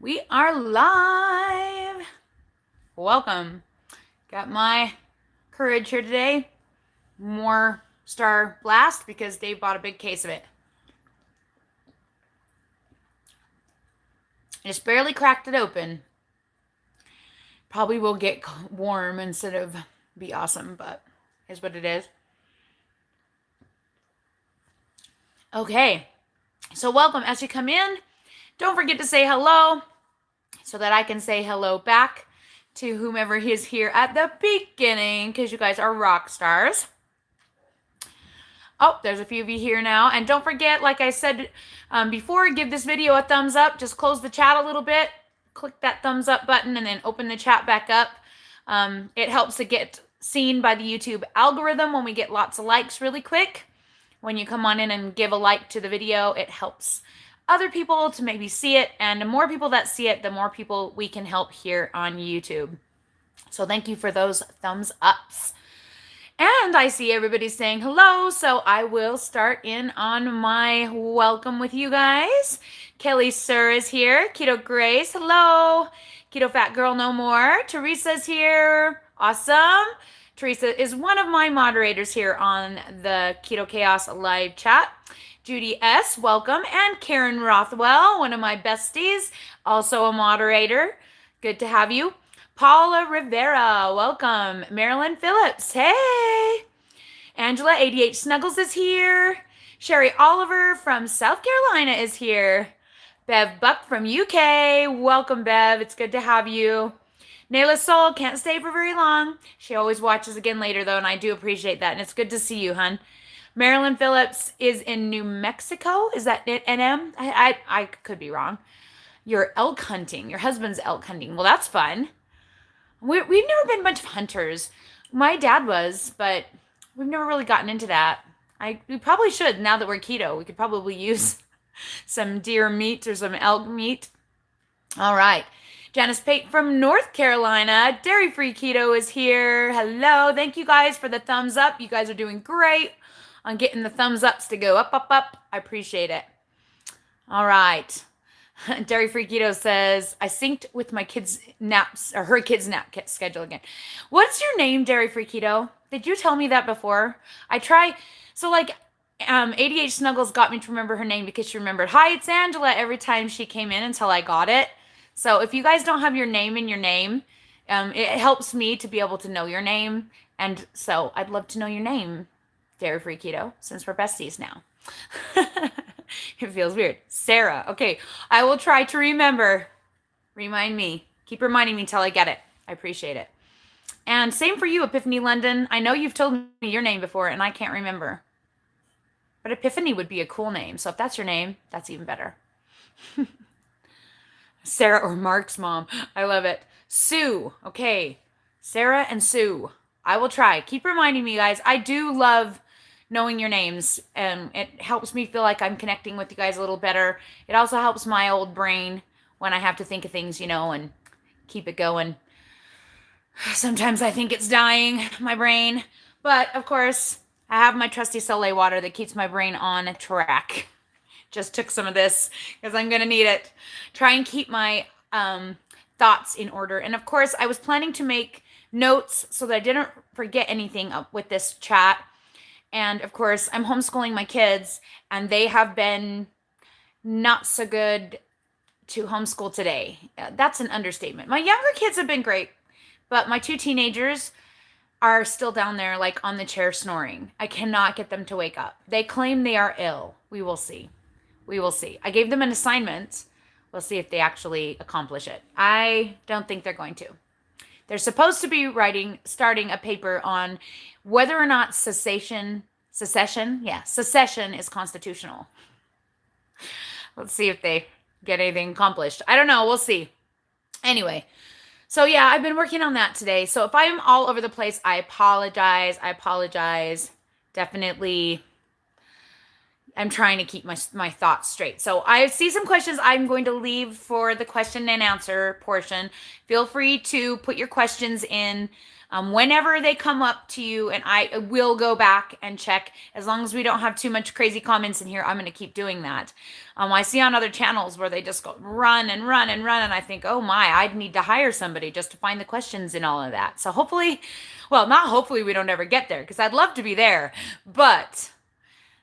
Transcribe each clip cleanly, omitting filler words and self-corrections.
We are live. Welcome. Got my courage here today. More Star Blast because Dave bought a big case of it. Just barely cracked it open. Probably will get warm instead of be awesome, but is what it is. Okay, so welcome as you come in. Don't forget to say hello so that I can say hello back to whomever is here at the beginning, because you guys are rock stars. Oh, there's a few of you here now. And don't forget, like I said before, give this video a thumbs up. Just close the chat a little bit. Click that thumbs up button and then open the chat back up. It helps to get seen by the YouTube algorithm when we get lots of likes really quick. When you come on in and give a like to the video, it helps other people to maybe see it. And the more people that see it, the more people we can help here on YouTube. So thank you for those thumbs ups. And I see everybody saying hello, so I will start in on my welcome with you guys. Kelly Sir is here. Keto Grace, hello. Keto Fat Girl No More. Teresa's here. Awesome. Teresa is one of my moderators here on the ketochaos live chat. Judy S., welcome. And Karen Rothwell, one of my besties, also a moderator. Good to have you. Paula Rivera, welcome. Marilyn Phillips, hey. Angela 88 Snuggles is here. Sherry Oliver from South Carolina is here. Bev Buck from UK, welcome Bev, it's good to have you. Nayla Soul can't stay for very long. She always watches again later though, and I do appreciate that, and it's good to see you, hun. Marilyn Phillips is in New Mexico. Is that it, NM? I could be wrong. You're elk hunting. Your husband's elk hunting. Well, that's fun. We've never been much of hunters. My dad was, but we've never really gotten into that. We probably should now that we're keto. We could probably use some deer meat or some elk meat. All right. Janice Pate from North Carolina. Dairy Free Keto is here. Hello. Thank you guys for the thumbs up. You guys are doing great on getting the thumbs ups to go up, up, up. I appreciate it. All right. Dairy Free Keto says, I synced with my kids' naps, or her kids' nap schedule again. What's your name, Dairy Free Keto? Did you tell me that before? I try, so like, ADH Snuggles got me to remember her name because she remembered, hi, it's Angela, every time she came in until I got it. So if you guys don't have your name in your name, it helps me to be able to know your name. And so I'd love to know your name, Dairy Free Keto, since we're besties now. It feels weird. Sarah. Okay, I will try to remember. Remind me. Keep reminding me till I get it. I appreciate it. And same for you, Epiphany London. I know you've told me your name before, and I can't remember. But Epiphany would be a cool name. So if that's your name, that's even better. Sarah or Mark's mom. I love it. Sue. Okay. Sarah and Sue. I will try. Keep reminding me, guys. I do love knowing your names, and it helps me feel like I'm connecting with you guys a little better. It also helps my old brain when I have to think of things, and keep it going. Sometimes I think it's dying, my brain, but of course I have my trusty Soleil water that keeps my brain on track. Just took some of this because I'm gonna need it. Try and keep my thoughts in order. And of course I was planning to make notes so that I didn't forget anything up with this chat. And of course, I'm homeschooling my kids, and they have been not so good to homeschool today. That's an understatement. My younger kids have been great, but my two teenagers are still down there, like on the chair snoring. I cannot get them to wake up. They claim they are ill. We will see. We will see. I gave them an assignment. We'll see if they actually accomplish it. I don't think they're going to. They're supposed to be starting a paper on whether or not secession is constitutional. Let's see if they get anything accomplished. I don't know. We'll see. Anyway, so yeah, I've been working on that today. So if I'm all over the place, I apologize. Definitely, I'm trying to keep my thoughts straight. So I see some questions I'm going to leave for the question and answer portion. Feel free to put your questions in whenever they come up to you, and I will go back and check. As long as we don't have too much crazy comments in here, I'm going to keep doing that. I see on other channels where they just go run and run and run, and I think, oh my, I'd need to hire somebody just to find the questions and all of that. So hopefully, well, not hopefully, we don't ever get there, because I'd love to be there, but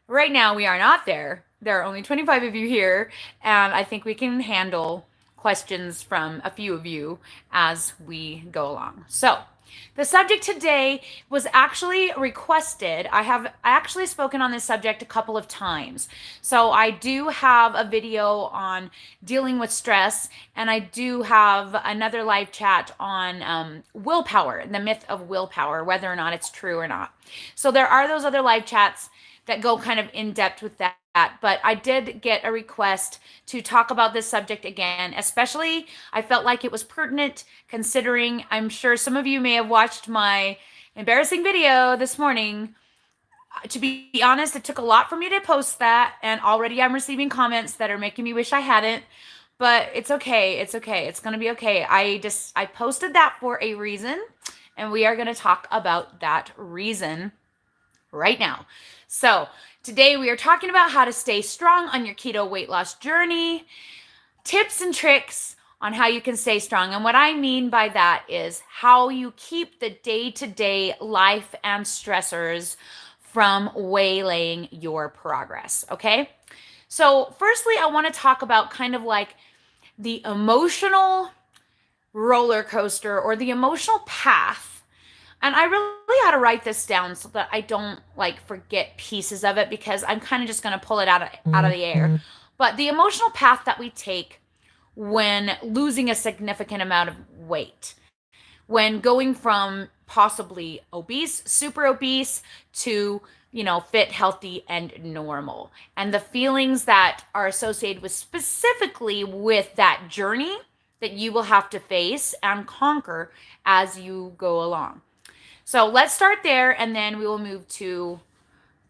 right now we are not there. There are only 25 of you here, and I think we can handle questions from a few of you as we go along. So the subject today was actually requested. I have actually spoken on this subject a couple of times. So I do have a video on dealing with stress, and I do have another live chat on willpower, the myth of willpower, whether or not it's true or not. So there are those other live chats that go kind of in depth with that. But I did get a request to talk about this subject again, especially I felt like it was pertinent considering I'm sure some of you may have watched my embarrassing video this morning. To be honest, it took a lot for me to post that, and already I'm receiving comments that are making me wish I hadn't, but it's okay. It's okay. It's going to be okay. I posted that for a reason, and we are going to talk about that reason right now. So today we are talking about how to stay strong on your keto weight loss journey, tips and tricks on how you can stay strong. And what I mean by that is how you keep the day-to-day life and stressors from waylaying your progress, okay? So firstly, I want to talk about kind of like the emotional roller coaster or the emotional path. And I really had to write this down so that I don't like forget pieces of it, because I'm kind of just going to pull it out of the air. But the emotional path that we take when losing a significant amount of weight, when going from possibly obese, super obese, to, fit, healthy, and normal, and the feelings that are associated with specifically with that journey that you will have to face and conquer as you go along. So let's start there, and then we will move to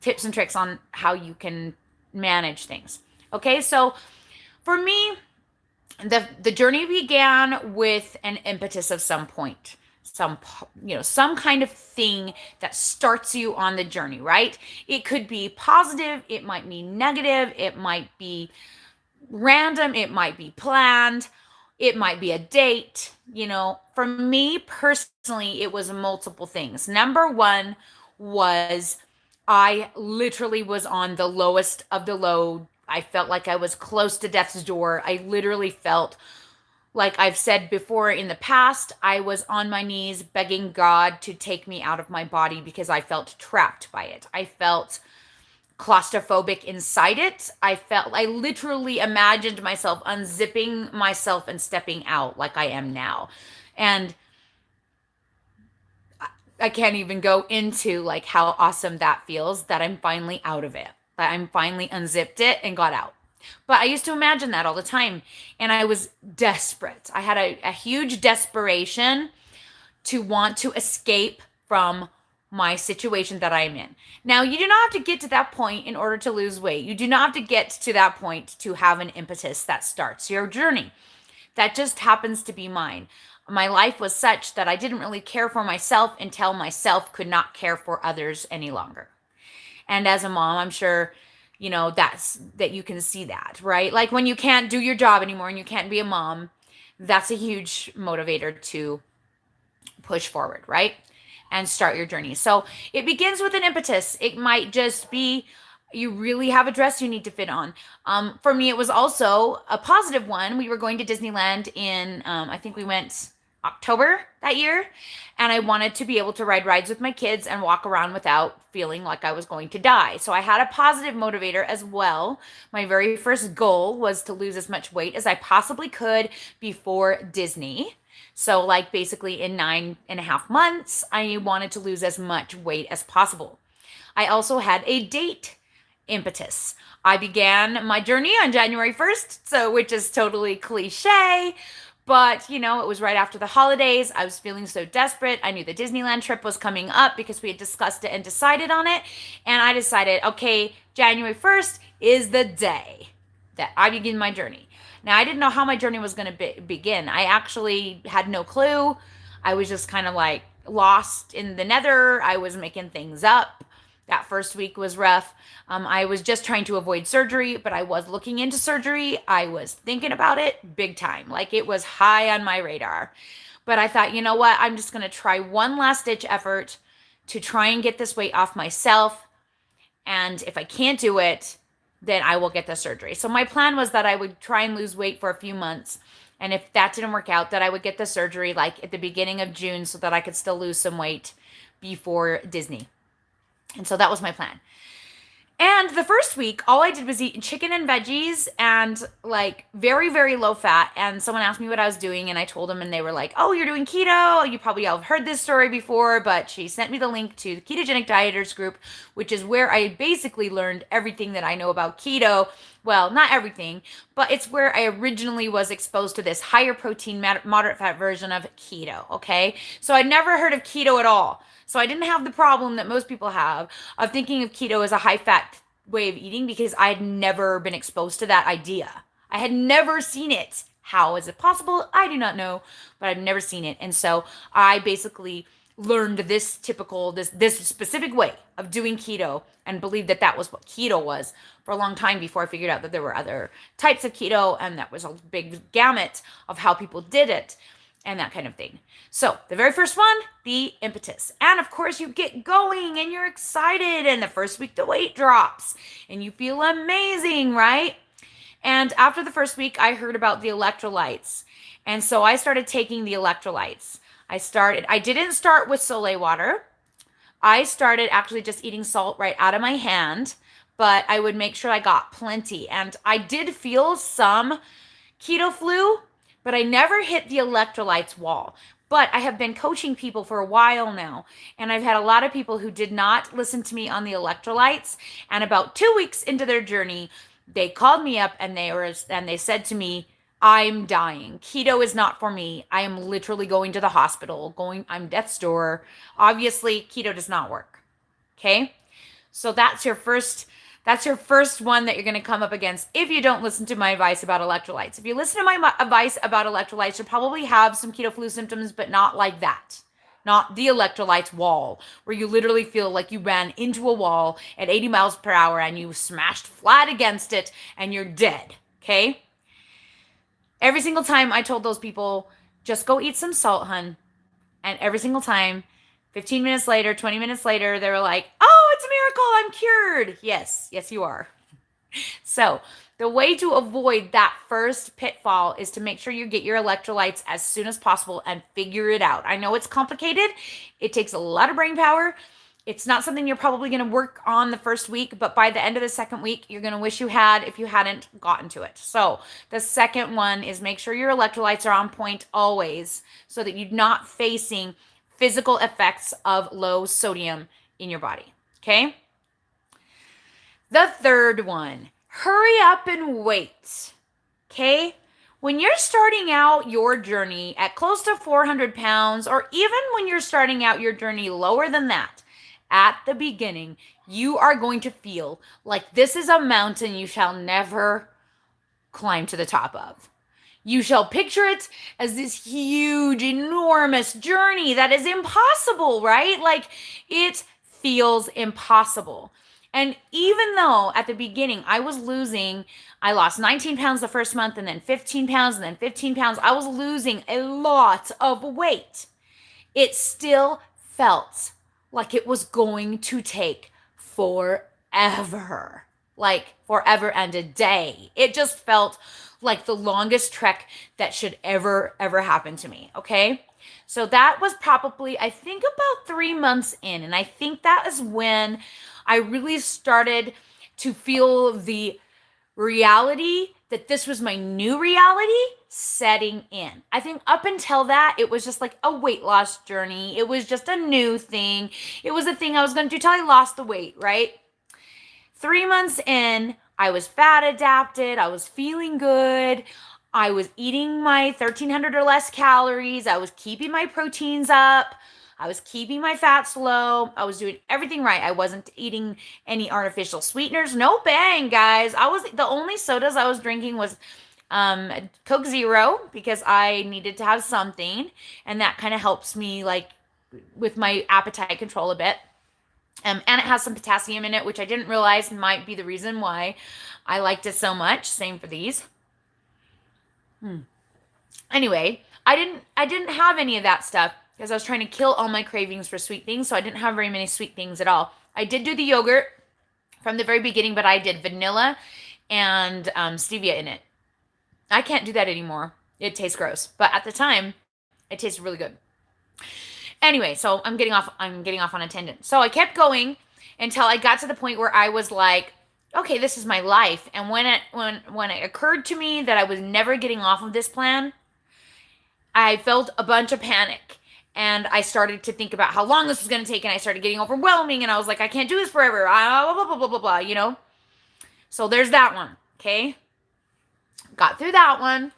tips and tricks on how you can manage things. Okay, so for me, the journey began with an impetus of some point, some kind of thing that starts you on the journey, right? It could be positive, it might be negative, it might be random, it might be planned. It might be a date, For me personally, it was multiple things. Number one was I literally was on the lowest of the low. I felt like I was close to death's door. I literally felt like I've said before in the past, I was on my knees begging God to take me out of my body because I felt trapped by it. I felt claustrophobic inside it. I literally imagined myself unzipping myself and stepping out like I am now. And I can't even go into like how awesome that feels that I'm finally out of it, that I'm finally unzipped it and got out. But I used to imagine that all the time, and I was desperate. I had a huge desperation to want to escape from my situation that I'm in. Now, you do not have to get to that point in order to lose weight. You do not have to get to that point to have an impetus that starts your journey. That just happens to be mine. My life was such that I didn't really care for myself until myself could not care for others any longer. And as a mom, I'm sure, that you can see that, right? Like when you can't do your job anymore and you can't be a mom, that's a huge motivator to push forward, right? And start your journey. So it begins with an impetus. It might just be you really have a dress you need to fit on. For me, it was also a positive one. We were going to Disneyland in, I think we went October that year, and I wanted to be able to ride rides with my kids and walk around without feeling like I was going to die. So I had a positive motivator as well. My very first goal was to lose as much weight as I possibly could before Disney. So like basically in 9.5 months, I wanted to lose as much weight as possible. I also had a date impetus. I began my journey on January 1st, which is totally cliche, but it was right after the holidays. I was feeling so desperate. I knew the Disneyland trip was coming up because we had discussed it and decided on it. And I decided, okay, January 1st is the day that I begin my journey. Now, I didn't know how my journey was going to begin. I actually had no clue. I was just kind of like, lost in the nether. I was making things up. That first week was rough. I was just trying to avoid surgery, but I was looking into surgery. I was thinking about it big time. Like it was high on my radar. But I thought, you know what? I'm just going to try one last ditch effort to try and get this weight off myself. And if I can't do it, then I will get the surgery. So my plan was that I would try and lose weight for a few months. And if that didn't work out, that I would get the surgery like at the beginning of June so that I could still lose some weight before Disney. And so that was my plan. And the first week, all I did was eat chicken and veggies and like very, very low fat. And someone asked me what I was doing, and I told them, and they were like, "Oh, you're doing keto. You probably all have heard this story before," but she sent me the link to the Ketogenic Dieters group, which is where I basically learned everything that I know about keto. Well, not everything, but it's where I originally was exposed to this higher protein, moderate fat version of keto. Okay. So I'd never heard of keto at all. So I didn't have the problem that most people have of thinking of keto as a high fat way of eating because I had never been exposed to that idea. I had never seen it. How is it possible? I do not know, but I've never seen it. And so I basically learned this specific way of doing keto and believed that that was what keto was for a long time before I figured out that there were other types of keto, and that was a big gamut of how people did it and that kind of thing. So the very first one, the impetus. And of course you get going and you're excited, and the first week the weight drops and you feel amazing, right? And after the first week, I heard about the electrolytes. And so I started taking the electrolytes. I didn't start with Soleil water. I started actually just eating salt right out of my hand, but I would make sure I got plenty. And I did feel some keto flu, but I never hit the electrolytes wall. But I have been coaching people for a while now, and I've had a lot of people who did not listen to me on the electrolytes. And about 2 weeks into their journey, they called me up and they said to me, "I'm dying. Keto is not for me. I am literally going to the hospital. I'm death's door. Obviously, keto does not work." Okay? So that's your first one that you're going to come up against if you don't listen to my advice about electrolytes. If you listen to my advice about electrolytes, you'll probably have some keto flu symptoms, but not like that. Not the electrolytes wall, where you literally feel like you ran into a wall at 80 miles per hour and you smashed flat against it and you're dead. Okay? Every single time I told those people, just go eat some salt, hun. And every single time, 15 minutes later, 20 minutes later, they were like, "Oh, it's a miracle. I'm cured." Yes, you are. So the way to avoid that first pitfall is to make sure you get your electrolytes as soon as possible and figure it out. I know it's complicated. It takes a lot of brain power. It's not something you're probably going to work on the first week, but by the end of the second week, you're going to wish you had if you hadn't gotten to it. So the second one is make sure your electrolytes are on point always so that you're not facing physical effects of low sodium in your body. Okay? The third one, hurry up and wait. Okay? When you're starting out your journey at close to 400 pounds, or even when you're starting out your journey lower than that, at the beginning, you are going to feel like this is a mountain you shall never climb to the top of. You shall picture it as this huge, enormous journey that is impossible, right? Like it feels impossible. And even though at the beginning I lost 19 pounds the first month, and then 15 pounds, and then 15 pounds, I was losing a lot of weight. It still felt like it was going to take forever. Like forever and a day. It just felt like the longest trek that should ever happen to me, okay? So that was probably, I think, about 3 months in. And I think that is when I really started to feel the reality that this was my new reality setting in. I think up until that, it was just like a weight loss journey. It was just a new thing. It was a thing I was going to do till I lost the weight, right? 3 months in, I was fat adapted. I was feeling good. I was eating my 1,300 or less calories. I was keeping my proteins up. I was keeping my fats low. I was doing everything right. I wasn't eating any artificial sweeteners. No bang, guys. The only sodas I was drinking was Coke Zero because I needed to have something, and that kind of helps me like with my appetite control a bit. And it has some potassium in it, which I didn't realize might be the reason why I liked it so much. Same for these. Anyway, I didn't have any of that stuff because I was trying to kill all my cravings for sweet things, so I didn't have very many sweet things at all. I did do the yogurt from the very beginning, but I did vanilla and stevia in it. I can't do that anymore. It tastes gross, but at the time, it tasted really good. Anyway, so I'm getting off on a tangent. So I kept going until I got to the point where I was like, okay, this is my life. And when it occurred to me that I was never getting off of this plan, I felt a bunch of panic. And I started to think about how long this was going to take, and I started getting overwhelming, and I was like, I can't do this forever. Blah, blah, blah, blah, blah, blah, you know? So there's that one, okay? Got through that one.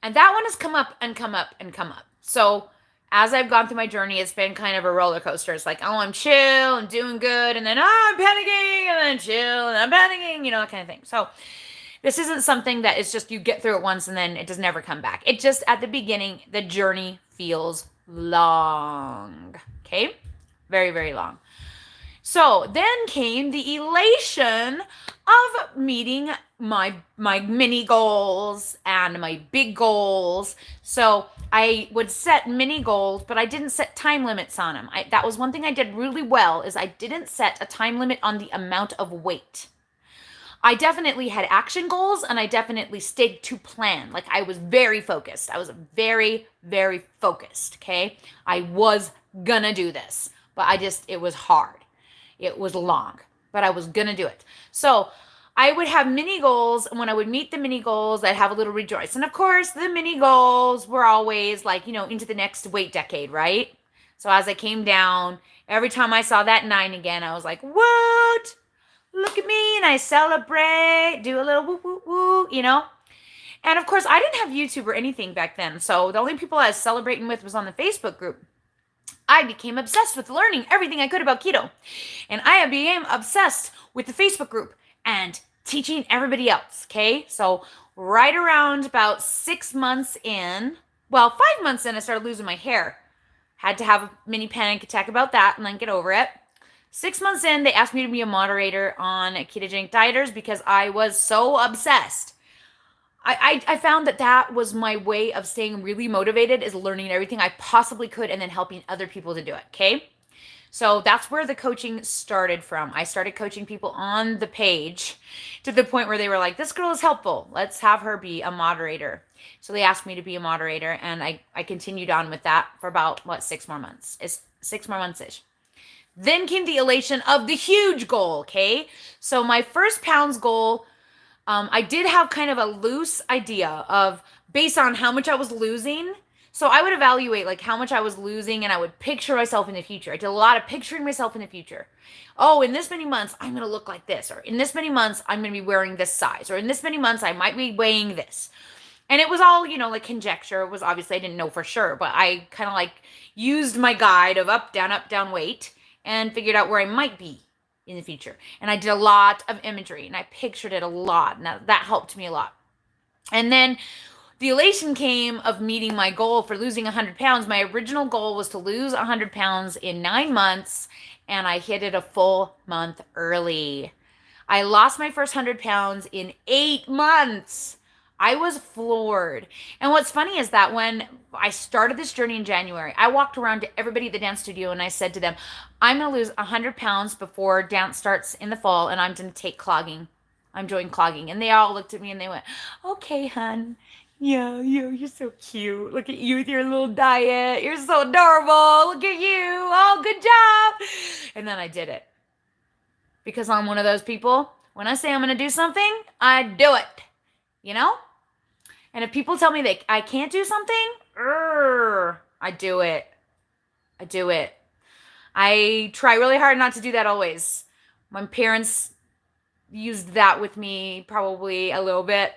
And that one has come up and come up and come up. So as I've gone through my journey, it's been kind of a roller coaster. It's like, oh, I'm chill, I'm doing good, and then I'm panicking, and then chill, and I'm panicking, you know, that kind of thing. So this isn't something that it's just you get through it once and then it does never come back. It just, at the beginning, the journey feels long, okay? Very, very long. So then came the elation of meeting my mini goals and my big goals. So I would set mini goals, but I didn't set time limits on them. That was one thing I did really well, is I didn't set a time limit on the amount of weight. I definitely had action goals, and I definitely stayed to plan. Like, I was very focused. I was very, very focused, okay? I was gonna do this, but it was hard. It was long, but I was gonna do it. So I would have mini goals, and when I would meet the mini goals, I'd have a little rejoice. And of course, the mini goals were always like, you know, into the next weight decade, right? So as I came down, every time I saw that 9 again, I was like, what? Look at me, and I celebrate, do a little woo, woo, woo, you know? And of course, I didn't have YouTube or anything back then, so the only people I was celebrating with was on the Facebook group. I became obsessed with learning everything I could about keto. And I became obsessed with the Facebook group and teaching everybody else, okay? So right around about 6 months in, well, 5 months in, I started losing my hair. Had to have a mini panic attack about that and then get over it. 6 months in, they asked me to be a moderator on ketogenic dieters because I was so obsessed. I found that was my way of staying really motivated, is learning everything I possibly could and then helping other people to do it, okay? So that's where the coaching started from. I started coaching people on the page to the point where they were like, this girl is helpful. Let's have her be a moderator. So they asked me to be a moderator, and I continued on with that for about, 6 more months? It's 6 more months-ish. Then came the elation of the huge goal, okay? So my first pounds goal, I did have kind of a loose idea of, based on how much I was losing. So I would evaluate like how much I was losing, and I would picture myself in the future. I did a lot of picturing myself in the future. Oh, in this many months, I'm going to look like this. Or in this many months, I'm going to be wearing this size. Or in this many months, I might be weighing this. And it was all, you know, like conjecture. It was obviously, I didn't know for sure, but I kind of like used my guide of up, down weight, and figured out where I might be in the future. And I did a lot of imagery, and I pictured it a lot. Now that helped me a lot. And then the elation came of meeting my goal for losing 100 pounds. My original goal was to lose 100 pounds in 9 months, and I hit it a full month early. I lost my first 100 pounds in 8 months. I was floored. And what's funny is that when I started this journey in January, I walked around to everybody at the dance studio and I said to them, I'm going to lose 100 pounds before dance starts in the fall, and I'm going to take clogging. I'm doing clogging. And they all looked at me and they went, okay, hun. Yeah, you're so cute. Look at you with your little diet. You're so adorable. Look at you. Oh, good job. And then I did it. Because I'm one of those people, when I say I'm going to do something, I do it. You know? And if people tell me I can't do something, I do it. I do it. I try really hard not to do that always. My parents used that with me probably a little bit.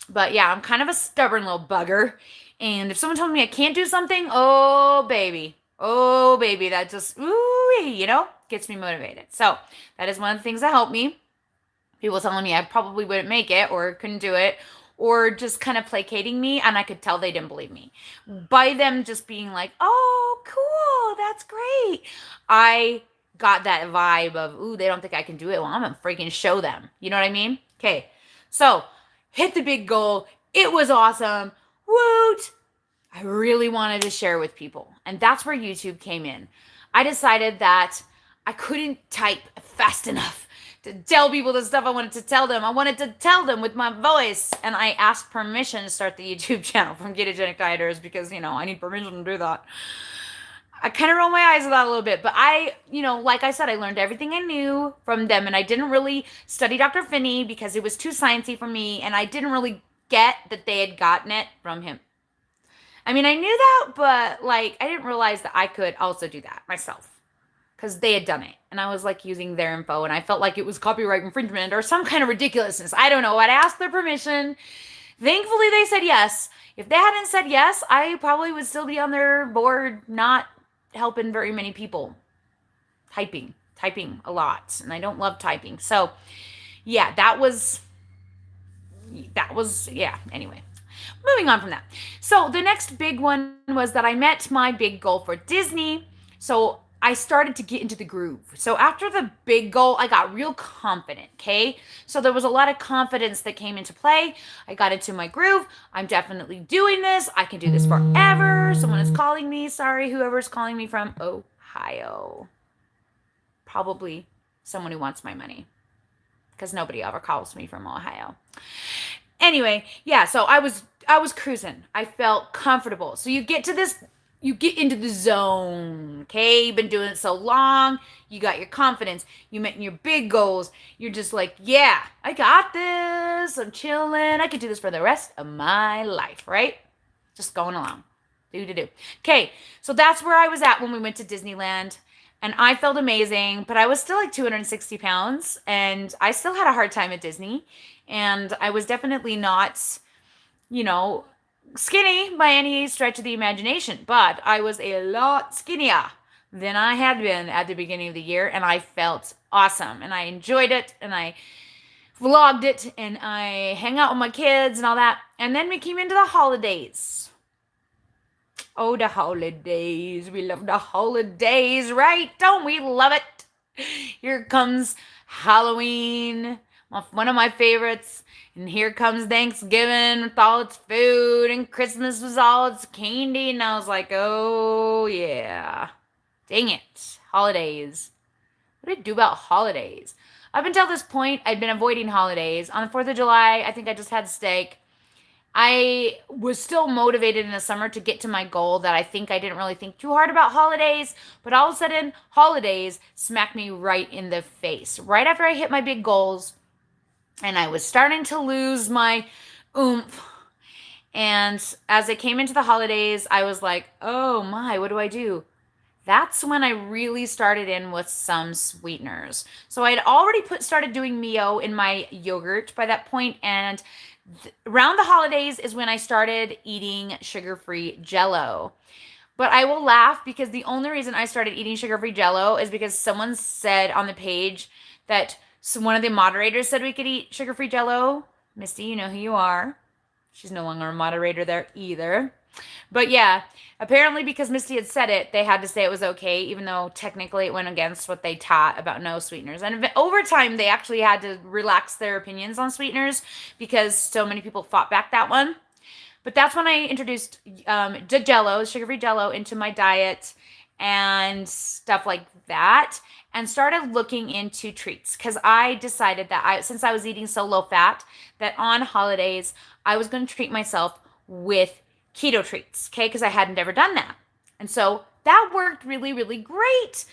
But yeah, I'm kind of a stubborn little bugger. And if someone tells me I can't do something, oh baby, that just, you know, gets me motivated. So that is one of the things that helped me. People telling me I probably wouldn't make it or couldn't do it, or just kind of placating me, and I could tell they didn't believe me. By them just being like, "Oh, cool, that's great," I got that vibe of, "Ooh, they don't think I can do it. Well, I'm gonna freaking show them." You know what I mean? Okay, so hit the big goal. It was awesome. Woot! I really wanted to share with people, and that's where YouTube came in. I decided that I couldn't type fast enough to tell people the stuff I wanted to tell them. I wanted to tell them with my voice, and I asked permission to start the YouTube channel from Ketogenic Dieters because, I need permission to do that. I kind of roll my eyes at that a little bit, but like I said, I learned everything I knew from them, and I didn't really study Dr. Finney because it was too sciencey for me, and I didn't really get that they had gotten it from him. I mean, I knew that, but I didn't realize that I could also do that myself because they had done it, and I was using their info, and I felt like it was copyright infringement or some kind of ridiculousness. I don't know. I'd asked their permission. Thankfully, they said yes. If they hadn't said yes, I probably would still be on their board, not helping very many people. Typing a lot, and I don't love typing. So, yeah, that was anyway. Moving on from that. So the next big one was that I met my big goal for Disney. So I started to get into the groove. So after the big goal, I got real confident, okay? So there was a lot of confidence that came into play. I got into my groove. I'm definitely doing this. I can do this forever. Someone is calling me. Sorry, whoever's calling me from Ohio. Probably someone who wants my money because nobody ever calls me from Ohio. Anyway, yeah, so I was cruising. I felt comfortable. So you get into the zone, okay? You've been doing it so long. You got your confidence. You met your big goals. You're just like, yeah, I got this. I'm chilling. I could do this for the rest of my life, right? Just going along. Do. Okay, so that's where I was at when we went to Disneyland. And I felt amazing, but I was still 260 pounds, and I still had a hard time at Disney. And I was definitely not, skinny by any stretch of the imagination, but I was a lot skinnier than I had been at the beginning of the year, and I felt awesome, and I enjoyed it, and I vlogged it, and I hang out with my kids and all that. And then we came into the holidays. Oh, the holidays. We love the holidays, right? Don't we love it? Here comes Halloween, one of my favorites. And here comes Thanksgiving with all its food, and Christmas was all its candy. And I was like, oh, yeah. Dang it. Holidays. What did I do about holidays? Up until this point, I'd been avoiding holidays. On the 4th of July, I think I just had steak. I was still motivated in the summer to get to my goal that I think I didn't really think too hard about holidays, but all of a sudden, holidays smacked me right in the face. Right after I hit my big goals, and I was starting to lose my oomph. And as it came into the holidays, I was like, oh my, what do I do? That's when I really started in with some sweeteners. So I had already started doing Mio in my yogurt by that point, and around the holidays is when I started eating sugar-free Jello. But I will laugh because the only reason I started eating sugar-free Jello is because someone said on the page that one of the moderators said we could eat sugar-free Jello. Misty, you know who you are. She's no longer a moderator there either. But yeah, apparently because Misty had said it, they had to say it was okay, even though technically it went against what they taught about no sweeteners. And over time, they actually had to relax their opinions on sweeteners because so many people fought back that one. But that's when I introduced Jello, sugar-free Jello, into my diet and stuff like that, and started looking into treats because I decided that since I was eating so low fat, that on holidays, I was going to treat myself with keto treats, okay? Because I hadn't ever done that. And so that worked really, really great.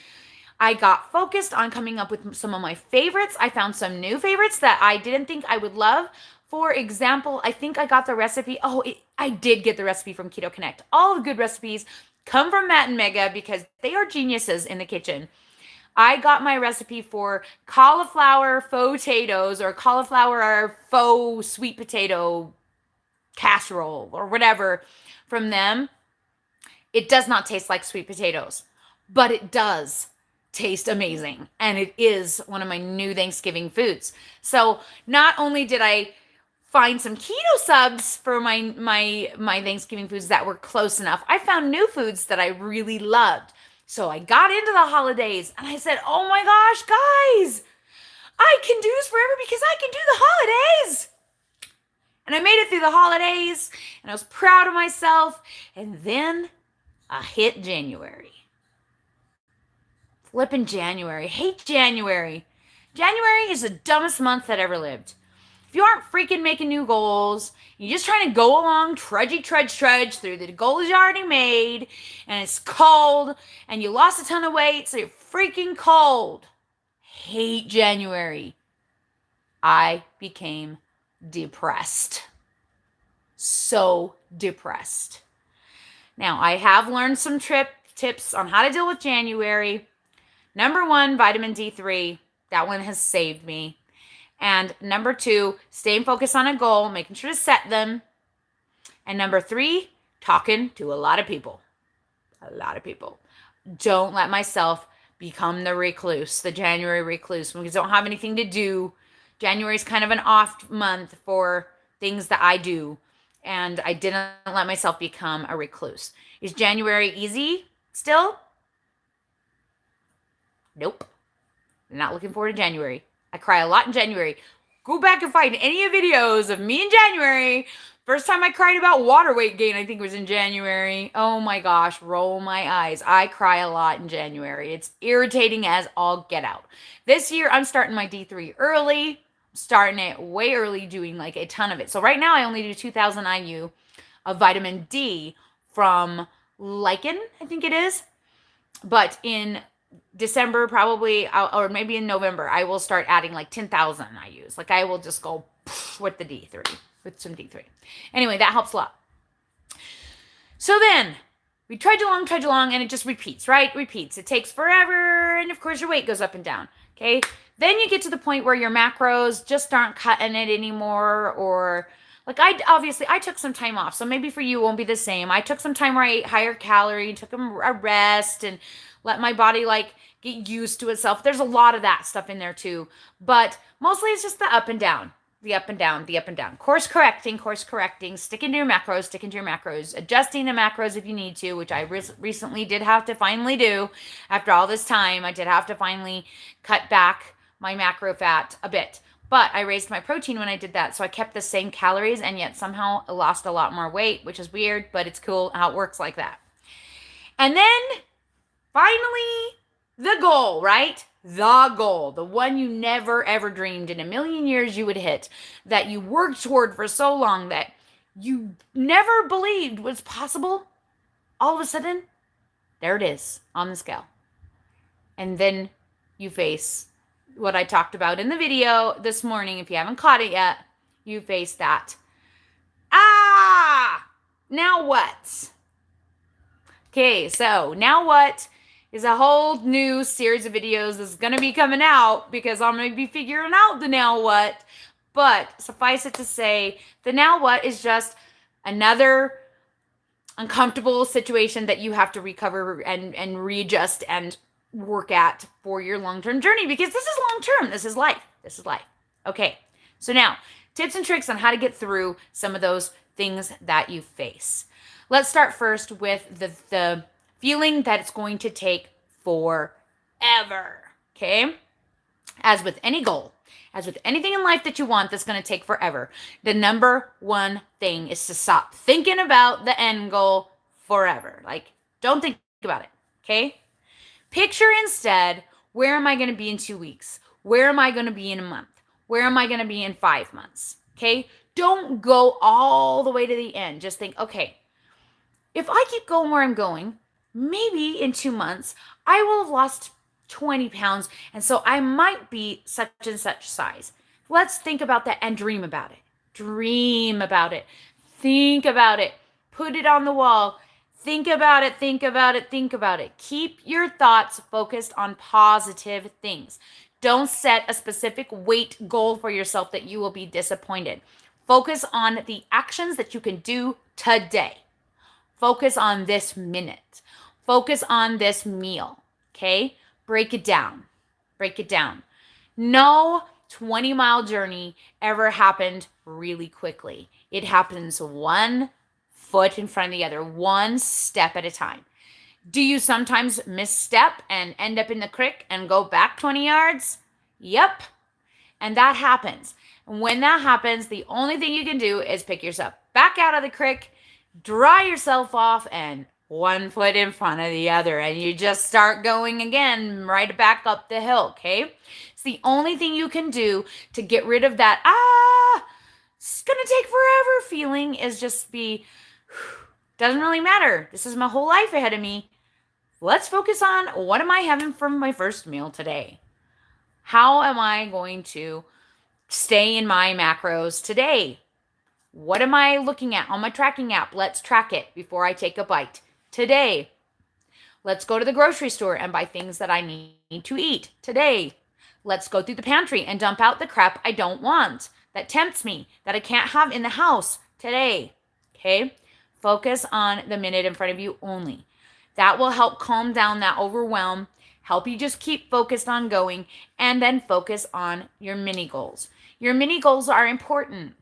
I got focused on coming up with some of my favorites. I found some new favorites that I didn't think I would love. For example, I think I got the recipe. I did get the recipe from Keto Connect. All the good recipes come from Matt and Mega because they are geniuses in the kitchen. I got my recipe for cauliflower faux potatoes or cauliflower faux sweet potato casserole or whatever from them. It does not taste like sweet potatoes, but it does taste amazing. And it is one of my new Thanksgiving foods. So not only did I find some keto subs for my Thanksgiving foods that were close enough. I found new foods that I really loved. So I got into the holidays and I said, "Oh my gosh, guys, I can do this forever because I can do the holidays." And I made it through the holidays and I was proud of myself. And then I hit January. Flipping January. Hate January. January is the dumbest month that ever lived. If you aren't freaking making new goals, you're just trying to go along, trudge through the goals you already made, and it's cold, and you lost a ton of weight, so you're freaking cold. Hate January. I became depressed. So depressed. Now, I have learned some tips on how to deal with January. Number 1, vitamin D3. That one has saved me. And number 2, staying focused on a goal, making sure to set them. And number 3, talking to a lot of people. A lot of people. Don't let myself become the recluse, the January recluse, because I don't have anything to do. January is kind of an off month for things that I do. And I didn't let myself become a recluse. Is January easy still? Nope. I'm not looking forward to January. I cry a lot in January. Go back and find any videos of me in January. First time I cried about water weight gain, I think it was in January. Oh my gosh, roll my eyes. I cry a lot in January. It's irritating as all get out. This year, I'm starting my D3 early. I'm starting it way early, doing like a ton of it. So right now, I only do 2,000 IU of vitamin D from lichen, I think it is. But in December probably, or maybe in November, I will start adding like 10,000 IUs. Like I will just go with the D3, with some D3. Anyway, that helps a lot. So then we trudge along, and it just repeats, right? Repeats. It takes forever, and of course your weight goes up and down, okay? Then you get to the point where your macros just aren't cutting it anymore, or like I took some time off, so maybe for you it won't be the same. I took some time where I ate higher calorie, took a rest, and let my body like get used to itself. There's a lot of that stuff in there too. But mostly it's just the up and down, the up and down, the up and down. Course correcting, sticking to your macros, adjusting the macros if you need to, which I recently did have to finally do. After all this time, I did have to finally cut back my macro fat a bit. But I raised my protein when I did that, so I kept the same calories and yet somehow lost a lot more weight, which is weird, but it's cool how it works like that. And then finally, the goal, right? The goal, the one you never ever dreamed in a million years you would hit, that you worked toward for so long, that you never believed was possible. All of a sudden, there it is on the scale. And then you face what I talked about in the video this morning. If you haven't caught it yet, you face that. Now what? Okay, so now what is a whole new series of videos that's going to be coming out, because I'm going to be figuring out the now what. But suffice it to say, the now what is just another uncomfortable situation that you have to recover and readjust and work at for your long-term journey, because this is long-term. This is life. This is life. Okay, so now tips and tricks on how to get through some of those things that you face. Let's start first with the feeling that it's going to take forever, okay? As with any goal, as with anything in life that you want that's going to take forever, the number one thing is to stop thinking about the end goal forever. Like, don't think about it, okay? Picture instead, where am I going to be in 2 weeks? Where am I going to be in a month? Where am I going to be in 5 months? Okay? Don't go all the way to the end. Just think, okay, if I keep going where I'm going, maybe in 2 months, I will have lost 20 pounds. And so I might be such and such size. Let's think about that and dream about it. Dream about it. Think about it. Put it on the wall. Think about it, think about it, think about it. Keep your thoughts focused on positive things. Don't set a specific weight goal for yourself that you will be disappointed. Focus on the actions that you can do today. Focus on this minute. Focus on this meal, okay? Break it down. Break it down. Know 20-mile journey ever happened really quickly. It happens one foot in front of the other, one step at a time. Do you sometimes misstep and end up in the creek and go back 20 yards? Yep. And that happens. And when that happens, the only thing you can do is pick yourself back out of the creek, dry yourself off, and one foot in front of the other. And you just start going again, right back up the hill, okay? It's the only thing you can do to get rid of that, it's gonna take forever feeling, is just be, doesn't really matter. This is my whole life ahead of me. Let's focus on, what am I having for my first meal today? How am I going to stay in my macros today? What am I looking at on my tracking app? Let's track it before I take a bite. Today, let's go to the grocery store and buy things that I need to eat. Today, let's go through the pantry and dump out the crap I don't want, that tempts me, that I can't have in the house today. Okay? Focus on the minute in front of you only. That will help calm down that overwhelm, help you just keep focused on going, and then focus on your mini goals. Your mini goals are important.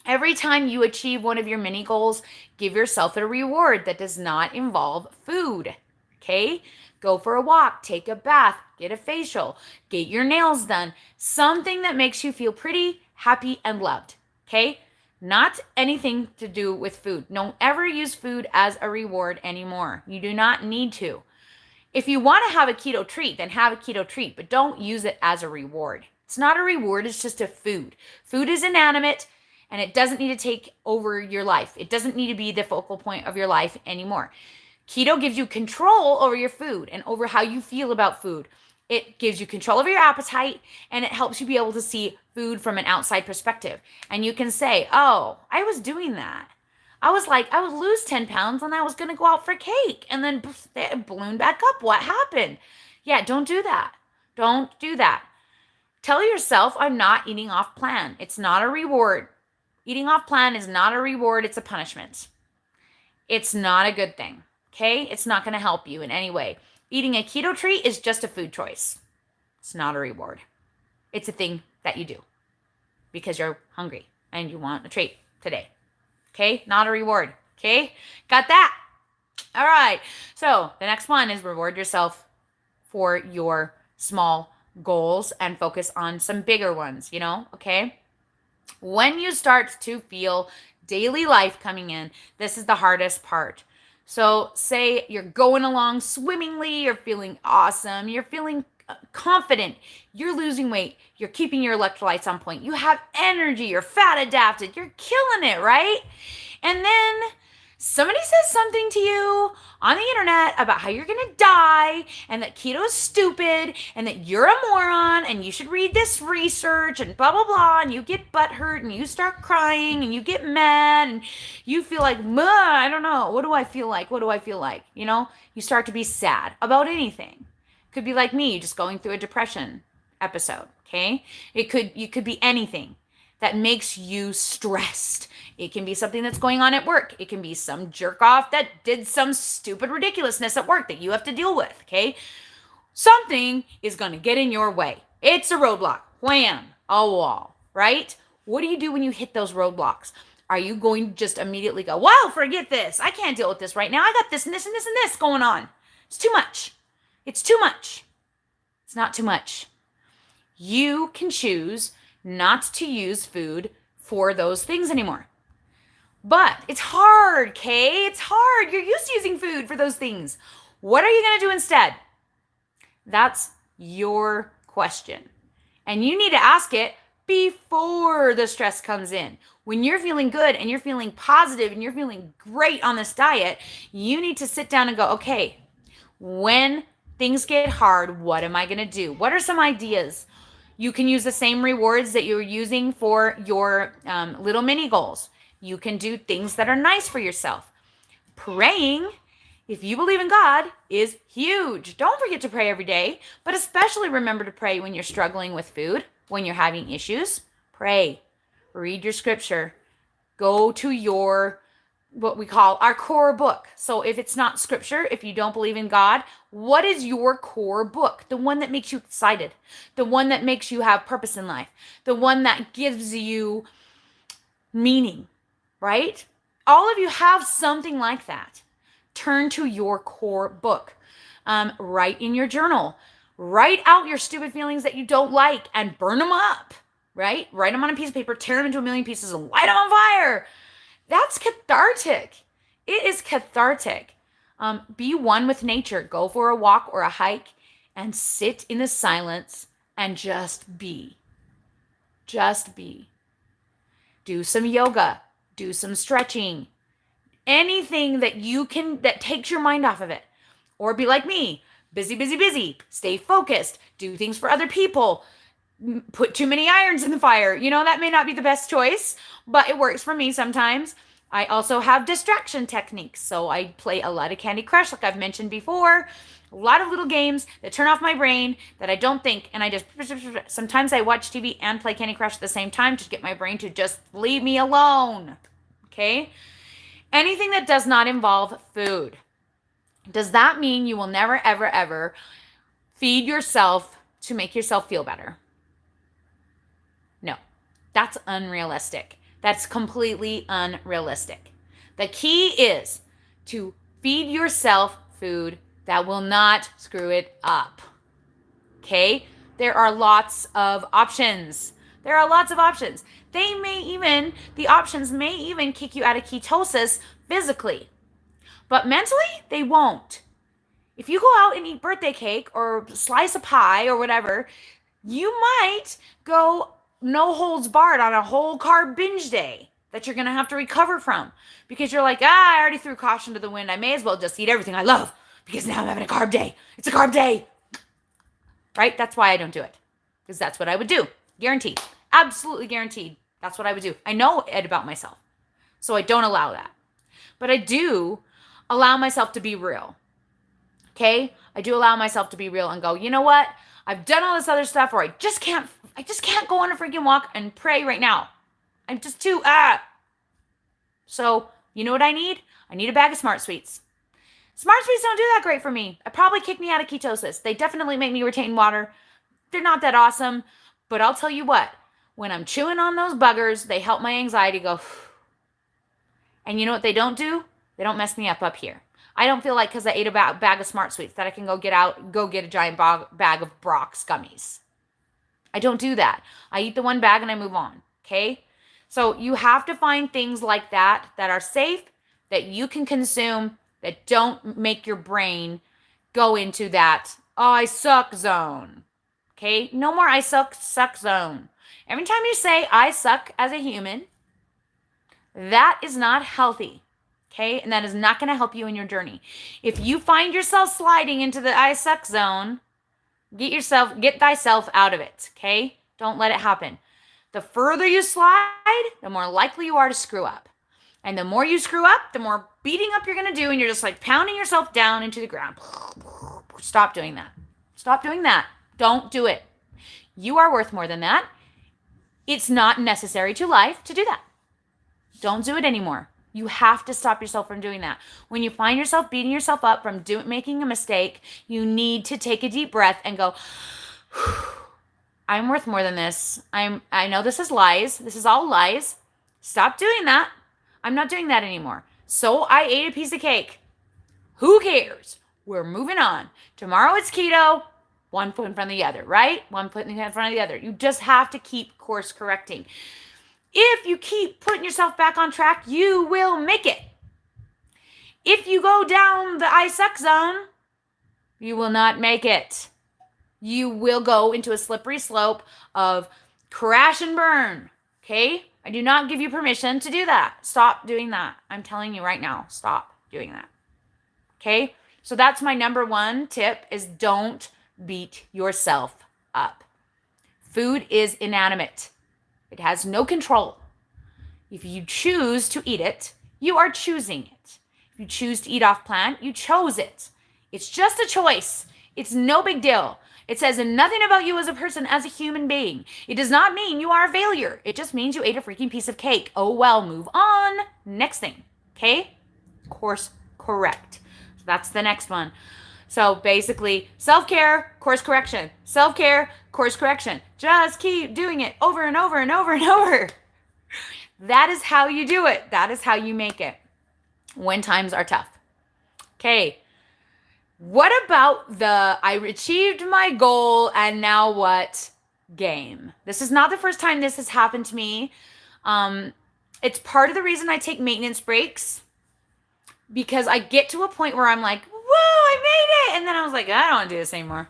Every time you achieve one of your mini goals, give yourself a reward that does not involve food. Okay? Go for a walk, take a bath, get a facial, get your nails done. Something that makes you feel pretty, happy, and loved. Okay? Not anything to do with food. Don't ever use food as a reward anymore. You do not need to. If you want to have a keto treat, then have a keto treat, but don't use it as a reward. It's not a reward, it's just a food. Food is inanimate, and it doesn't need to take over your life. It doesn't need to be the focal point of your life anymore. Keto gives you control over your food and over how you feel about food. It gives you control over your appetite, and it helps you be able to see food from an outside perspective. And you can say, oh, I was doing that. I was like, I would lose 10 pounds and I was going to go out for cake. And then it ballooned back up. What happened? Yeah, don't do that. Don't do that. Tell yourself, I'm not eating off plan. It's not a reward. Eating off plan is not a reward. It's a punishment. It's not a good thing. Okay? It's not going to help you in any way. Eating a keto treat is just a food choice. It's not a reward. It's a thing that you do because you're hungry and you want a treat today. Okay? Not a reward. Okay? Got that? All right. So the next one is reward yourself for your small goals and focus on some bigger ones, okay? When you start to feel daily life coming in, this is the hardest part. So say you're going along swimmingly, you're feeling awesome, you're feeling confident, you're losing weight, you're keeping your electrolytes on point, you have energy, you're fat adapted, you're killing it, right? And then somebody says something to you on the internet about how you're gonna die and that keto is stupid and that you're a moron and you should read this research and blah, blah, blah, and you get butthurt and you start crying and you get mad and you feel like, I don't know, what do I feel like? What do I feel like? You start to be sad about anything. Could be like me, just going through a depression episode, okay? You could be anything that makes you stressed. It can be something that's going on at work. It can be some jerk off that did some stupid ridiculousness at work that you have to deal with, okay? Something is going to get in your way. It's a roadblock. Wham, a wall, right? What do you do when you hit those roadblocks? Are you going to just immediately go, wow, forget this. I can't deal with this right now. I got this and this and this and this going on. It's too much. It's too much. It's not too much. You can choose not to use food for those things anymore. But it's hard, Kay. It's hard. You're used to using food for those things. What are you going to do instead? That's your question. And you need to ask it before the stress comes in. When you're feeling good and you're feeling positive and you're feeling great on this diet, you need to sit down and go, okay, when things get hard, what am I going to do? What are some ideas? You can use the same rewards that you're using for your little mini goals. You can do things that are nice for yourself. Praying, if you believe in God, is huge. Don't forget to pray every day, but especially remember to pray when you're struggling with food, when you're having issues. Pray. Read your scripture. Go to your what we call our core book. So if it's not scripture, if you don't believe in God, what is your core book? The one that makes you excited, the one that makes you have purpose in life, the one that gives you meaning, right? All of you have something like that. Turn to your core book. Write in your journal. Write out your stupid feelings that you don't like and burn them up, right? Write them on a piece of paper, tear them into a million pieces, and light them on fire. That's cathartic. It is cathartic. Be one with nature. Go for a walk or a hike and sit in the silence and just be. Just be. Do some yoga. Do some stretching. Anything that you can, that takes your mind off of it. Or be like me. Busy, busy, busy. Stay focused. Do things for other people. Put too many irons in the fire. You know, that may not be the best choice, but it works for me sometimes. I also have distraction techniques. So I play a lot of Candy Crush, like I've mentioned before. A lot of little games that turn off my brain that I don't think. And I just, sometimes I watch TV and play Candy Crush at the same time to get my brain to just leave me alone. Okay? Anything that does not involve food. Does that mean you will never, ever, ever feed yourself to make yourself feel better? No, that's unrealistic. That's completely unrealistic. The key is to feed yourself food that will not screw it up. Okay? There are lots of options. There are lots of options. The options may even kick you out of ketosis physically. But mentally, they won't. If you go out and eat birthday cake or slice of pie or whatever, you might go no holds barred on a whole carb binge day that you're going to have to recover from because you're like, I already threw caution to the wind. I may as well just eat everything I love because now I'm having a carb day. It's a carb day. Right? That's why I don't do it, because that's what I would do. Guaranteed. Absolutely guaranteed. That's what I would do. I know it about myself. So I don't allow that. But I do allow myself to be real. Okay? I do allow myself to be real and go, you know what? I've done all this other stuff, or I just can't go on a freaking walk and pray right now. I'm just too, So, you know what I need? I need a bag of Smart Sweets. Smart Sweets don't do that great for me. It probably kicked me out of ketosis. They definitely make me retain water. They're not that awesome, but I'll tell you what, when I'm chewing on those buggers, they help my anxiety go. And you know what they don't do? They don't mess me up here. I don't feel like because I ate a bag of Smart Sweets that I can go get a giant bag of Brock's gummies. I don't do that. I eat the one bag and I move on, okay? So you have to find things like that that are safe, that you can consume, that don't make your brain go into that, oh, I suck zone, okay? No more I suck zone. Every time you say I suck as a human, that is not healthy. Okay, and that is not going to help you in your journey. If you find yourself sliding into the I suck zone, get thyself out of it. Okay, don't let it happen. The further you slide, the more likely you are to screw up. And the more you screw up, the more beating up you're going to do, and you're just like pounding yourself down into the ground. Stop doing that. Stop doing that. Don't do it. You are worth more than that. It's not necessary to life to do that. Don't do it anymore. You have to stop yourself from doing that. When you find yourself beating yourself up from making a mistake, you need to take a deep breath and go, I'm worth more than this. I know this is lies. This is all lies. Stop doing that. I'm not doing that anymore. So I ate a piece of cake. Who cares? We're moving on. Tomorrow it's keto. One foot in front of the other, right? One foot in front of the other. You just have to keep course correcting. If you keep putting yourself back on track, you will make it. If you go down the I suck zone, you will not make it. You will go into a slippery slope of crash and burn. Okay? I do not give you permission to do that. Stop doing that. I'm telling you right now, stop doing that. Okay? So that's my number one tip is don't beat yourself up. Food is inanimate. It has no control. If you choose to eat it, you are choosing it. If you choose to eat off plant, you chose it. It's just a choice. It's no big deal. It says nothing about you as a person, as a human being. It does not mean you are a failure. It just means you ate a freaking piece of cake. Oh well, move on. Next thing. Okay? Course correct. So that's the next one. So basically, self-care, course correction. Self-care, course correction. Just keep doing it over and over and over and over. That is how you do it. That is how you make it when times are tough. Okay. What about the I achieved my goal and now what game? This is not the first time this has happened to me. It's part of the reason I take maintenance breaks, because I get to a point where I'm like, whoa, I made it. And then I was like, I don't want to do this anymore.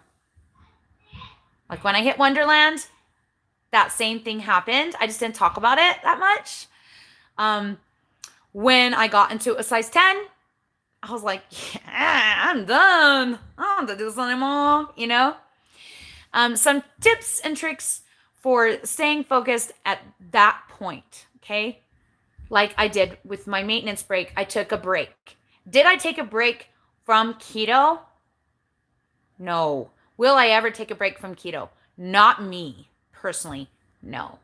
Like when I hit Wonderland, that same thing happened. I just didn't talk about it that much. When I got into a size 10, I was like, yeah, I'm done. I don't want to do this anymore, you know? Some tips and tricks for staying focused at that point, okay? Like I did with my maintenance break, I took a break. Did I take a break from keto? No. Will I ever take a break from keto? Not me, personally, no.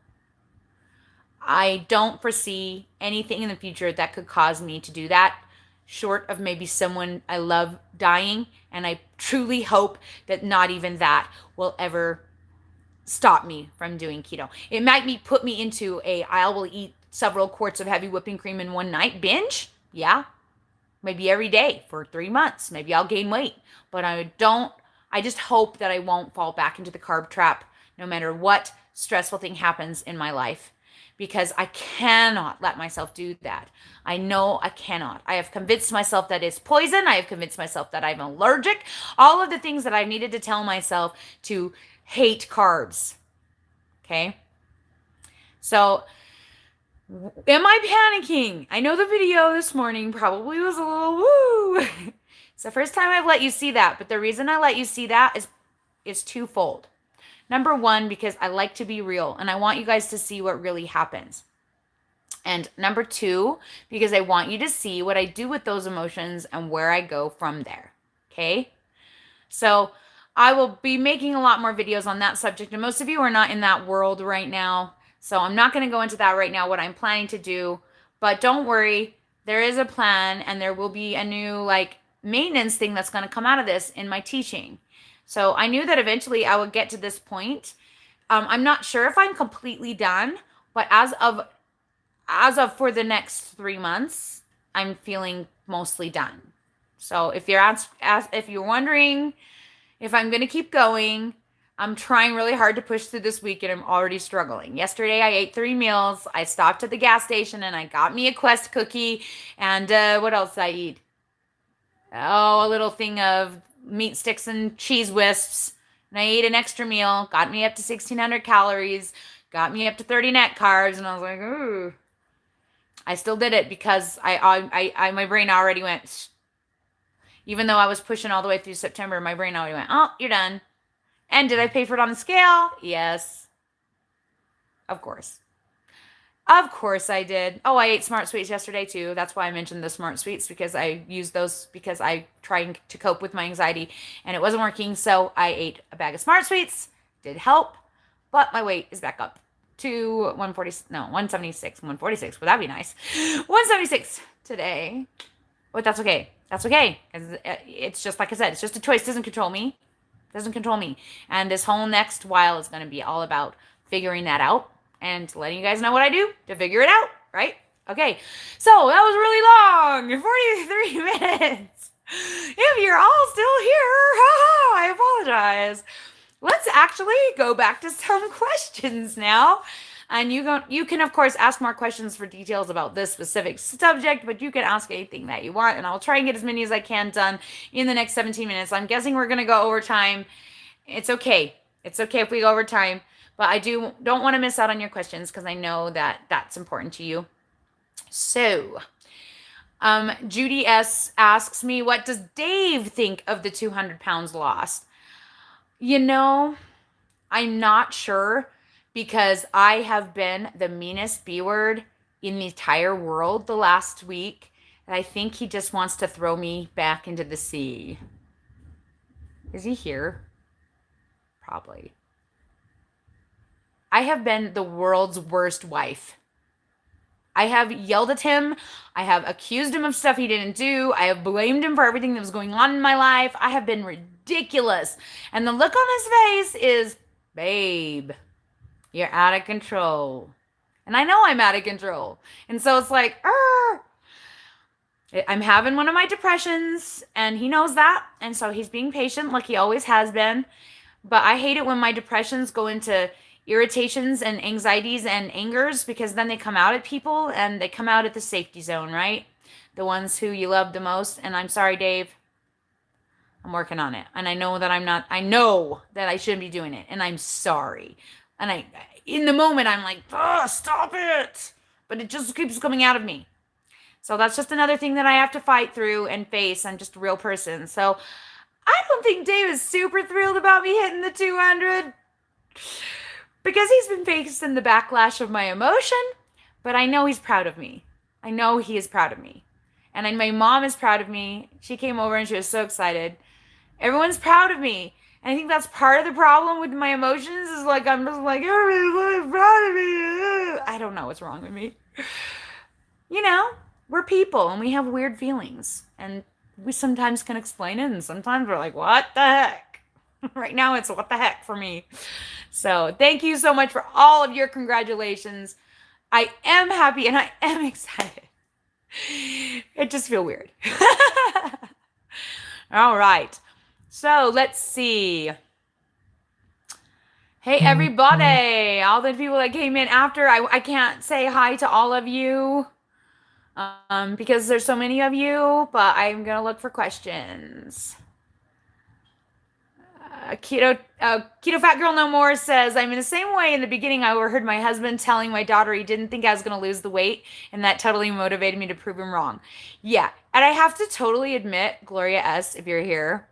I don't foresee anything in the future that could cause me to do that, short of maybe someone I love dying, and I truly hope that not even that will ever stop me from doing keto. It might put me into I will eat several quarts of heavy whipping cream in one night binge. Yeah. Maybe every day for 3 months. Maybe I'll gain weight. But I just hope that I won't fall back into the carb trap no matter what stressful thing happens in my life, because I cannot let myself do that. I know I cannot. I have convinced myself that it's poison. I have convinced myself that I'm allergic. All of the things that I've needed to tell myself to hate carbs. Okay? So, am I panicking? I know the video this morning probably was a little woo. It's the first time I've let you see that, but the reason I let you see that is twofold. Number one, because I like to be real and I want you guys to see what really happens. And number two, because I want you to see what I do with those emotions and where I go from there. Okay? So I will be making a lot more videos on that subject, and most of you are not in that world right now. So I'm not going to go into that right now, what I'm planning to do. But don't worry, there is a plan, and there will be a new maintenance thing that's going to come out of this in my teaching. So I knew that eventually I would get to this point. I'm not sure if I'm completely done, but as of for the next 3 months, I'm feeling mostly done. So if you're wondering if I'm going to keep going, I'm trying really hard to push through this week, and I'm already struggling. Yesterday, I ate 3 meals. I stopped at the gas station, and I got me a Quest cookie. And what else did I eat? Oh, a little thing of meat sticks and cheese wisps. And I ate an extra meal. Got me up to 1,600 calories. Got me up to 30 net carbs. And I was like, ooh. I still did it because my brain already went, even though I was pushing all the way through September, my brain already went, oh, you're done. And did I pay for it on the scale? Yes. Of course. Of course I did. Oh, I ate Smart Sweets yesterday too. That's why I mentioned the Smart Sweets, because I use those because I tried to cope with my anxiety and it wasn't working. So I ate a bag of Smart Sweets. Did help, but my weight is back up to 176, 146. Would that be nice? 176 today. But that's okay. That's okay. It's just like I said, it's just a choice. It doesn't control me. Doesn't control me. And this whole next while is going to be all about figuring that out and letting you guys know what I do to figure it out, right? Okay, so that was really long, 43 minutes. If you're all still here, I apologize. Let's actually go back to some questions now. And you can, of course, ask more questions for details about this specific subject, but you can ask anything that you want, and I'll try and get as many as I can done in the next 17 minutes. I'm guessing we're going to go over time. It's okay. It's okay if we go over time, but I don't want to miss out on your questions because I know that that's important to you. So, Judy S. asks me, what does Dave think of the 200 pounds lost? You know, I'm not sure, because I have been the meanest B word in the entire world the last week. And I think he just wants to throw me back into the sea. Is he here? Probably. I have been the world's worst wife. I have yelled at him. I have accused him of stuff he didn't do. I have blamed him for everything that was going on in my life. I have been ridiculous. And the look on his face is, babe, you're out of control. And I know I'm out of control. And so it's like, I'm having one of my depressions, and he knows that. And so he's being patient like he always has been. But I hate it when my depressions go into irritations and anxieties and angers, because then they come out at people and they come out at the safety zone, right? The ones who you love the most. And I'm sorry, Dave. I'm working on it. And I know that I know that I shouldn't be doing it. And I'm sorry. And in the moment, I'm like, stop it. But it just keeps coming out of me. So that's just another thing that I have to fight through and face. I'm just a real person. So I don't think Dave is super thrilled about me hitting the 200, because he's been facing the backlash of my emotion, but I know he's proud of me. I know he is proud of me. And my mom is proud of me. She came over and she was so excited. Everyone's proud of me. And I think that's part of the problem with my emotions, is like, I'm just like, everybody's proud of me. I don't know what's wrong with me. You know, we're people and we have weird feelings. And we sometimes can explain it, and sometimes we're like, what the heck? Right now it's what the heck for me. So thank you so much for all of your congratulations. I am happy and I am excited. It just feels weird. All right. So let's see. Hey, everybody. All the people that came in after. I can't say hi to all of you because there's so many of you, but I'm going to look for questions. Keto Fat Girl No More says, I'm in the same way. In the beginning, I overheard my husband telling my daughter he didn't think I was going to lose the weight, and that totally motivated me to prove him wrong. Yeah, and I have to totally admit, Gloria S., if you're here,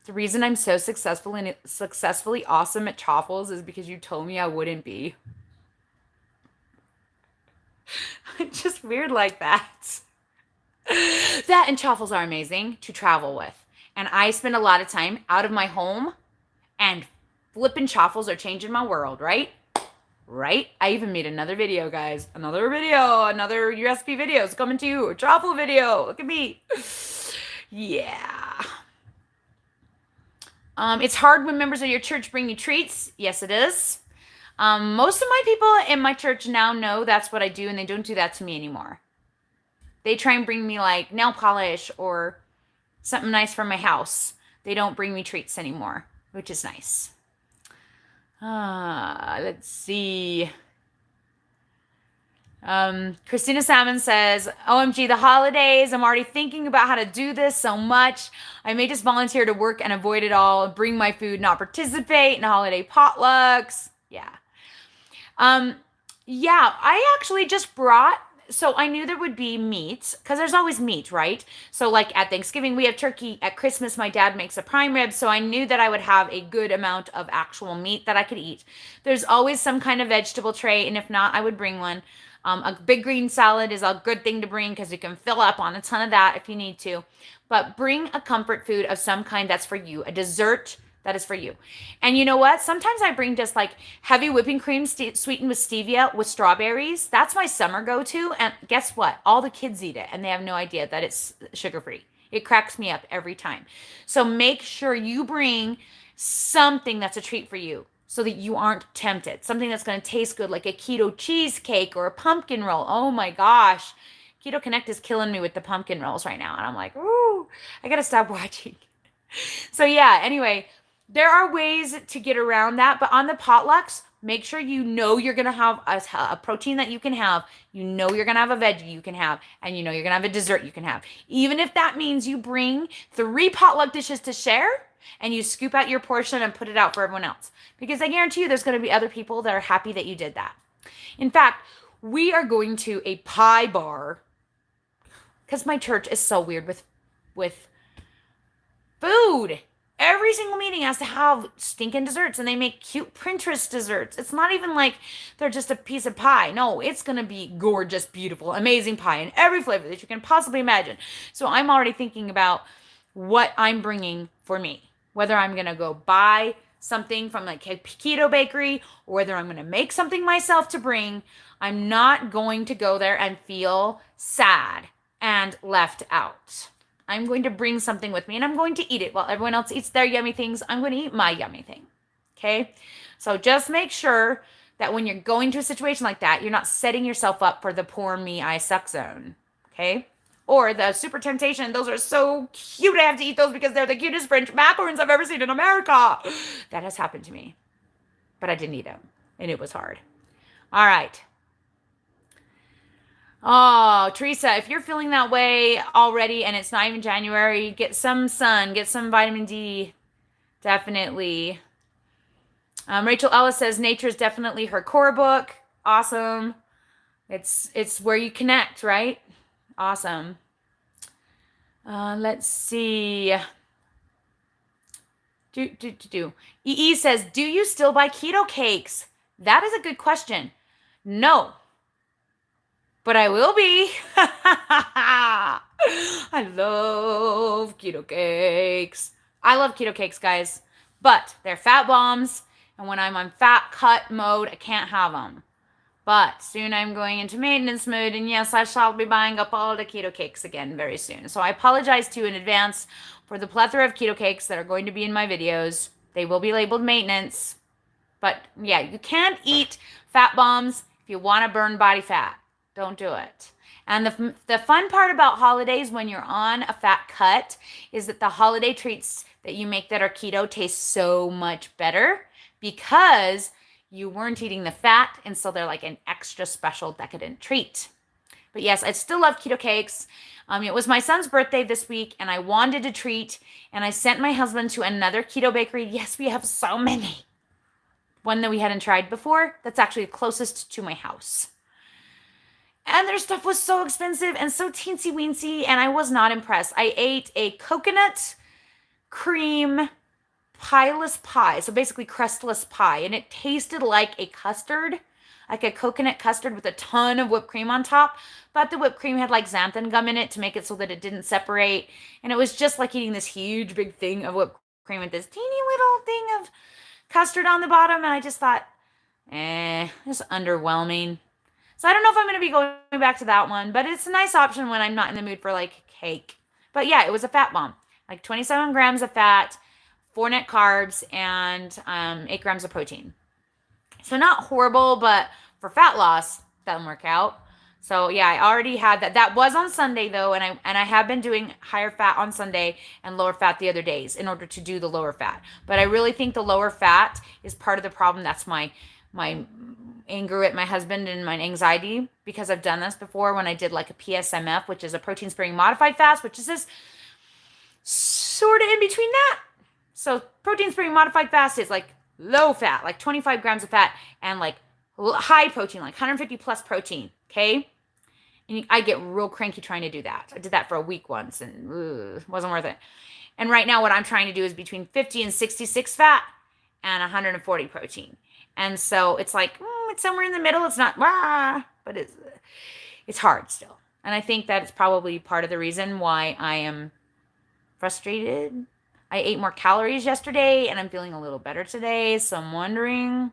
the reason I'm so successfully awesome at chaffles is because you told me I wouldn't be. It's just weird like that. That and chaffles are amazing to travel with. And I spend a lot of time out of my home, and flipping chaffles are changing my world, right? Right? I even made another video, guys. Another recipe video is coming to you. A chaffle video. Look at me. Yeah. It's hard when members of your church bring you treats. Yes, it is. Most of my people in my church now know that's what I do, and they don't do that to me anymore. They try and bring me like nail polish or something nice from my house. They don't bring me treats anymore, which is nice. Let's see. Christina Salmon says, OMG, the holidays. I'm already thinking about how to do this so much. I may just volunteer to work and avoid it all, bring my food, not participate in holiday potlucks. Yeah. Yeah, I actually just brought, so I knew there would be meat, because there's always meat, right? So like at Thanksgiving, we have turkey. At Christmas, my dad makes a prime rib, so I knew that I would have a good amount of actual meat that I could eat. There's always some kind of vegetable tray, and if not, I would bring one. A big green salad is a good thing to bring, because you can fill up on a ton of that if you need to. But bring a comfort food of some kind that's for you, a dessert that is for you. And you know what? Sometimes I bring just like heavy whipping cream sweetened with stevia with strawberries. That's my summer go-to. And guess what? All the kids eat it, and they have no idea that it's sugar-free. It cracks me up every time. So make sure you bring something that's a treat for you, so that you aren't tempted. Something that's going to taste good, like a keto cheesecake or a pumpkin roll. Oh my gosh. Keto Connect is killing me with the pumpkin rolls right now. And I'm like, ooh, I got to stop watching. So yeah, anyway, there are ways to get around that. But on the potlucks, make sure you know you're going to have a protein that you can have. You know you're going to have a veggie you can have. And you know you're going to have a dessert you can have. Even if that means you bring 3 potluck dishes to share, and you scoop out your portion and put it out for everyone else. Because I guarantee you there's going to be other people that are happy that you did that. In fact, we are going to a pie bar, because my church is so weird with food. Every single meeting has to have stinking desserts, and they make cute Pinterest desserts. It's not even like they're just a piece of pie. No, it's going to be gorgeous, beautiful, amazing pie in every flavor that you can possibly imagine. So I'm already thinking about what I'm bringing for me. Whether I'm going to go buy something from like a keto bakery, or whether I'm going to make something myself to bring, I'm not going to go there and feel sad and left out. I'm going to bring something with me and I'm going to eat it while everyone else eats their yummy things. I'm going to eat my yummy thing. Okay? So just make sure that when you're going to a situation like that, you're not setting yourself up for the poor me, I suck zone. Okay? Or the super temptation. Those are so cute. I have to eat those because they're the cutest French macaroons I've ever seen in America. That has happened to me. But I didn't eat them. And it was hard. All right. Oh, Teresa, if you're feeling that way already and it's not even January, get some sun, get some vitamin D. Definitely. Rachel Ellis says nature is definitely her core book. Awesome. It's where you connect, right? Awesome. Let's see. EE says, do you still buy keto cakes? That is a good question. No. But I will be. I love keto cakes. I love keto cakes, guys. But they're fat bombs. And when I'm on fat cut mode, I can't have them. But soon I'm going into maintenance mode. And yes, I shall be buying up all the keto cakes again very soon. So I apologize to you in advance for the plethora of keto cakes that are going to be in my videos. They will be labeled maintenance. But yeah, you can't eat fat bombs if you want to burn body fat. Don't do it. And the fun part about holidays when you're on a fat cut is that the holiday treats that you make that are keto taste so much better because you weren't eating the fat, and so they're like an extra special decadent treat. But yes, I still love keto cakes. It was my son's birthday this week, and I wanted a treat, and I sent my husband to another keto bakery. Yes, we have so many. One that we hadn't tried before that's actually closest to my house. And their stuff was so expensive and so teensy weensy, and I was not impressed. I ate a coconut cream pieless pie, so basically crustless pie, and it tasted like a custard, like a coconut custard with a ton of whipped cream on top, but the whipped cream had like xanthan gum in it to make it so that it didn't separate, and it was just like eating this huge big thing of whipped cream with this teeny little thing of custard on the bottom, and I just thought, it's underwhelming. So I don't know if I'm going to be going back to that one, but it's a nice option when I'm not in the mood for like cake. But yeah, it was a fat bomb, like 27 grams of fat, 4 net carbs, and 8 grams of protein. So not horrible, but for fat loss, doesn't work out. So yeah, I already had that. That was on Sunday though, and I have been doing higher fat on Sunday and lower fat the other days in order to do the lower fat. But I really think the lower fat is part of the problem. That's my anger at my husband and my anxiety, because I've done this before when I did like a PSMF, which is a protein sparing modified fast, which is this sort of in between that. So protein sparing modified fast is like low fat, like 25 grams of fat, and like high protein, like 150 plus protein. Okay. And I get real cranky trying to do that. I did that for a week once and it wasn't worth it. And right now what I'm trying to do is between 50 and 66 fat and 140 protein. And so it's like, it's somewhere in the middle. It's not, but it's hard still. And I think that it's probably part of the reason why I am frustrated. I ate more calories yesterday and I'm feeling a little better today. So I'm wondering.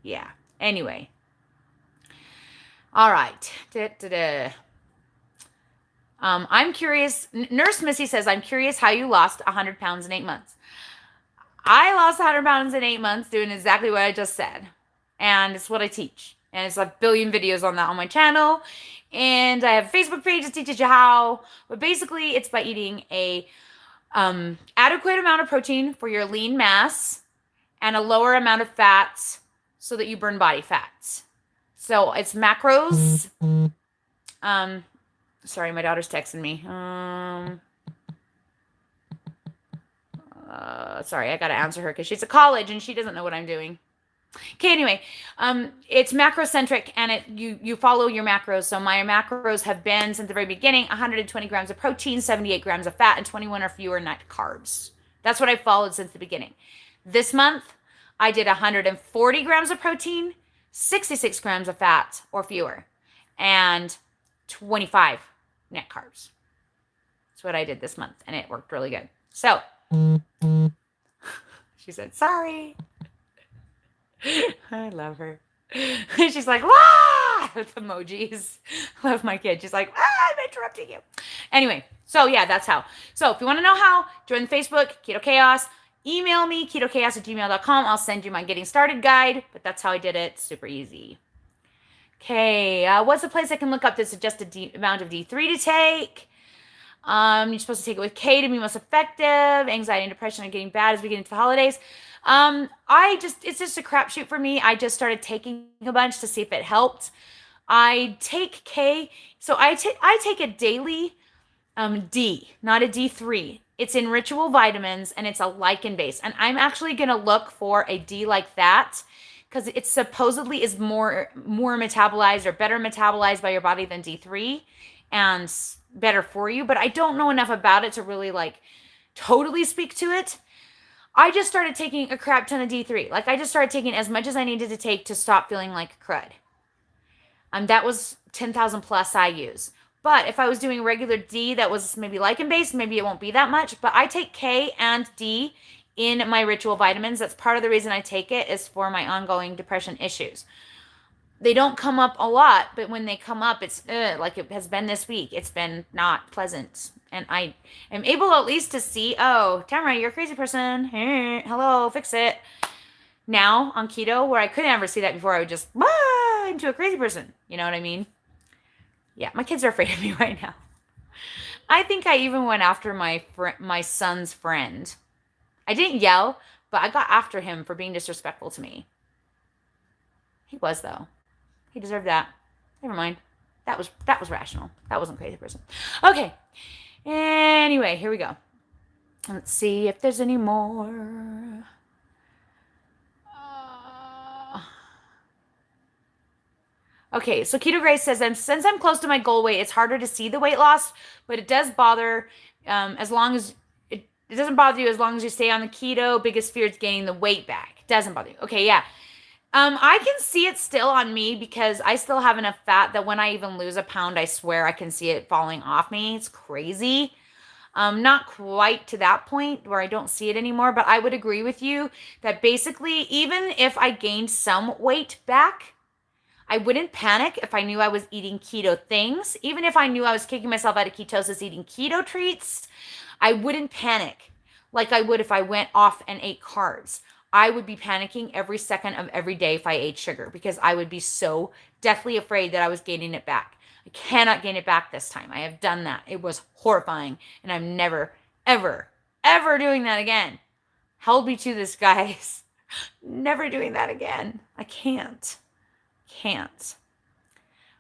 Yeah. Anyway. All right. I'm curious. Nurse Missy says, I'm curious how you lost 100 pounds in 8 months. I lost 100 pounds in 8 months doing exactly what I just said. And it's what I teach. And it's a billion videos on that on my channel. And I have a Facebook page that teaches you how. But basically, it's by eating a adequate amount of protein for your lean mass and a lower amount of fats so that you burn body fats. So it's macros. Sorry, my daughter's texting me. Sorry, I got to answer her because she's at college and she doesn't know what I'm doing. Okay, anyway, it's macrocentric and you follow your macros. So my macros have been since the very beginning, 120 grams of protein, 78 grams of fat, and 21 or fewer net carbs. That's what I followed since the beginning. This month, I did 140 grams of protein, 66 grams of fat or fewer, and 25 net carbs. That's what I did this month, and it worked really good. So She said, sorry. I love her. She's like, "Wah!" with emojis. Love my kid. She's like, "Ah, I'm interrupting you." Anyway, so yeah, that's how. So if you want to know how, join the Facebook, Keto Chaos. Email me, ketochaos@gmail.com. I'll send you my getting started guide, but that's how I did it. Super easy. Okay, what's the place I can look up the suggested amount of D3 to take? You're supposed to take it with K to be most effective. Anxiety and depression are getting bad as we get into the holidays. It's just a crapshoot for me. I just started taking a bunch to see if it helped. I take K, so I take a daily D, not a D3. It's in Ritual Vitamins and it's a lichen base. And I'm actually gonna look for a D like that because it supposedly is more metabolized or better metabolized by your body than D3 and better for you. But I don't know enough about it to really like totally speak to it. I just started taking a crap ton of D3. Like I just started taking as much as I needed to take to stop feeling like crud. That was 10,000 plus I use. But if I was doing regular D that was maybe lichen based, maybe it won't be that much. But I take K and D in my Ritual Vitamins. That's part of the reason I take it is for my ongoing depression issues. They don't come up a lot, but when they come up, it's like it has been this week. It's been not pleasant. And I am able at least to see, oh, Tamra, you're a crazy person. Hey, hello, fix it. Now on keto, where I couldn't ever see that before, I would just, into a crazy person. You know what I mean? Yeah, my kids are afraid of me right now. I think I even went after my son's friend. I didn't yell, but I got after him for being disrespectful to me. He was, though. He deserved that. Never mind. That was rational. That wasn't a crazy person. Okay. Anyway, here we go. Let's see if there's any more. Okay, so Keto Grace says, since I'm close to my goal weight, it's harder to see the weight loss, but it does bother as long as it doesn't bother you as long as you stay on the keto. Biggest fear is gaining the weight back. It doesn't bother you. Okay, yeah. I can see it still on me because I still have enough fat that when I even lose a pound, I swear I can see it falling off me. It's crazy. Not quite to that point where I don't see it anymore, but I would agree with you that basically, even if I gained some weight back, I wouldn't panic if I knew I was eating keto things. Even if I knew I was kicking myself out of ketosis eating keto treats, I wouldn't panic like I would if I went off and ate carbs. I would be panicking every second of every day if I ate sugar because I would be so deathly afraid that I was gaining it back. I cannot gain it back this time. I have done that. It was horrifying, and I'm never, ever, ever doing that again. Held me to this, guys. Never doing that again. I can't.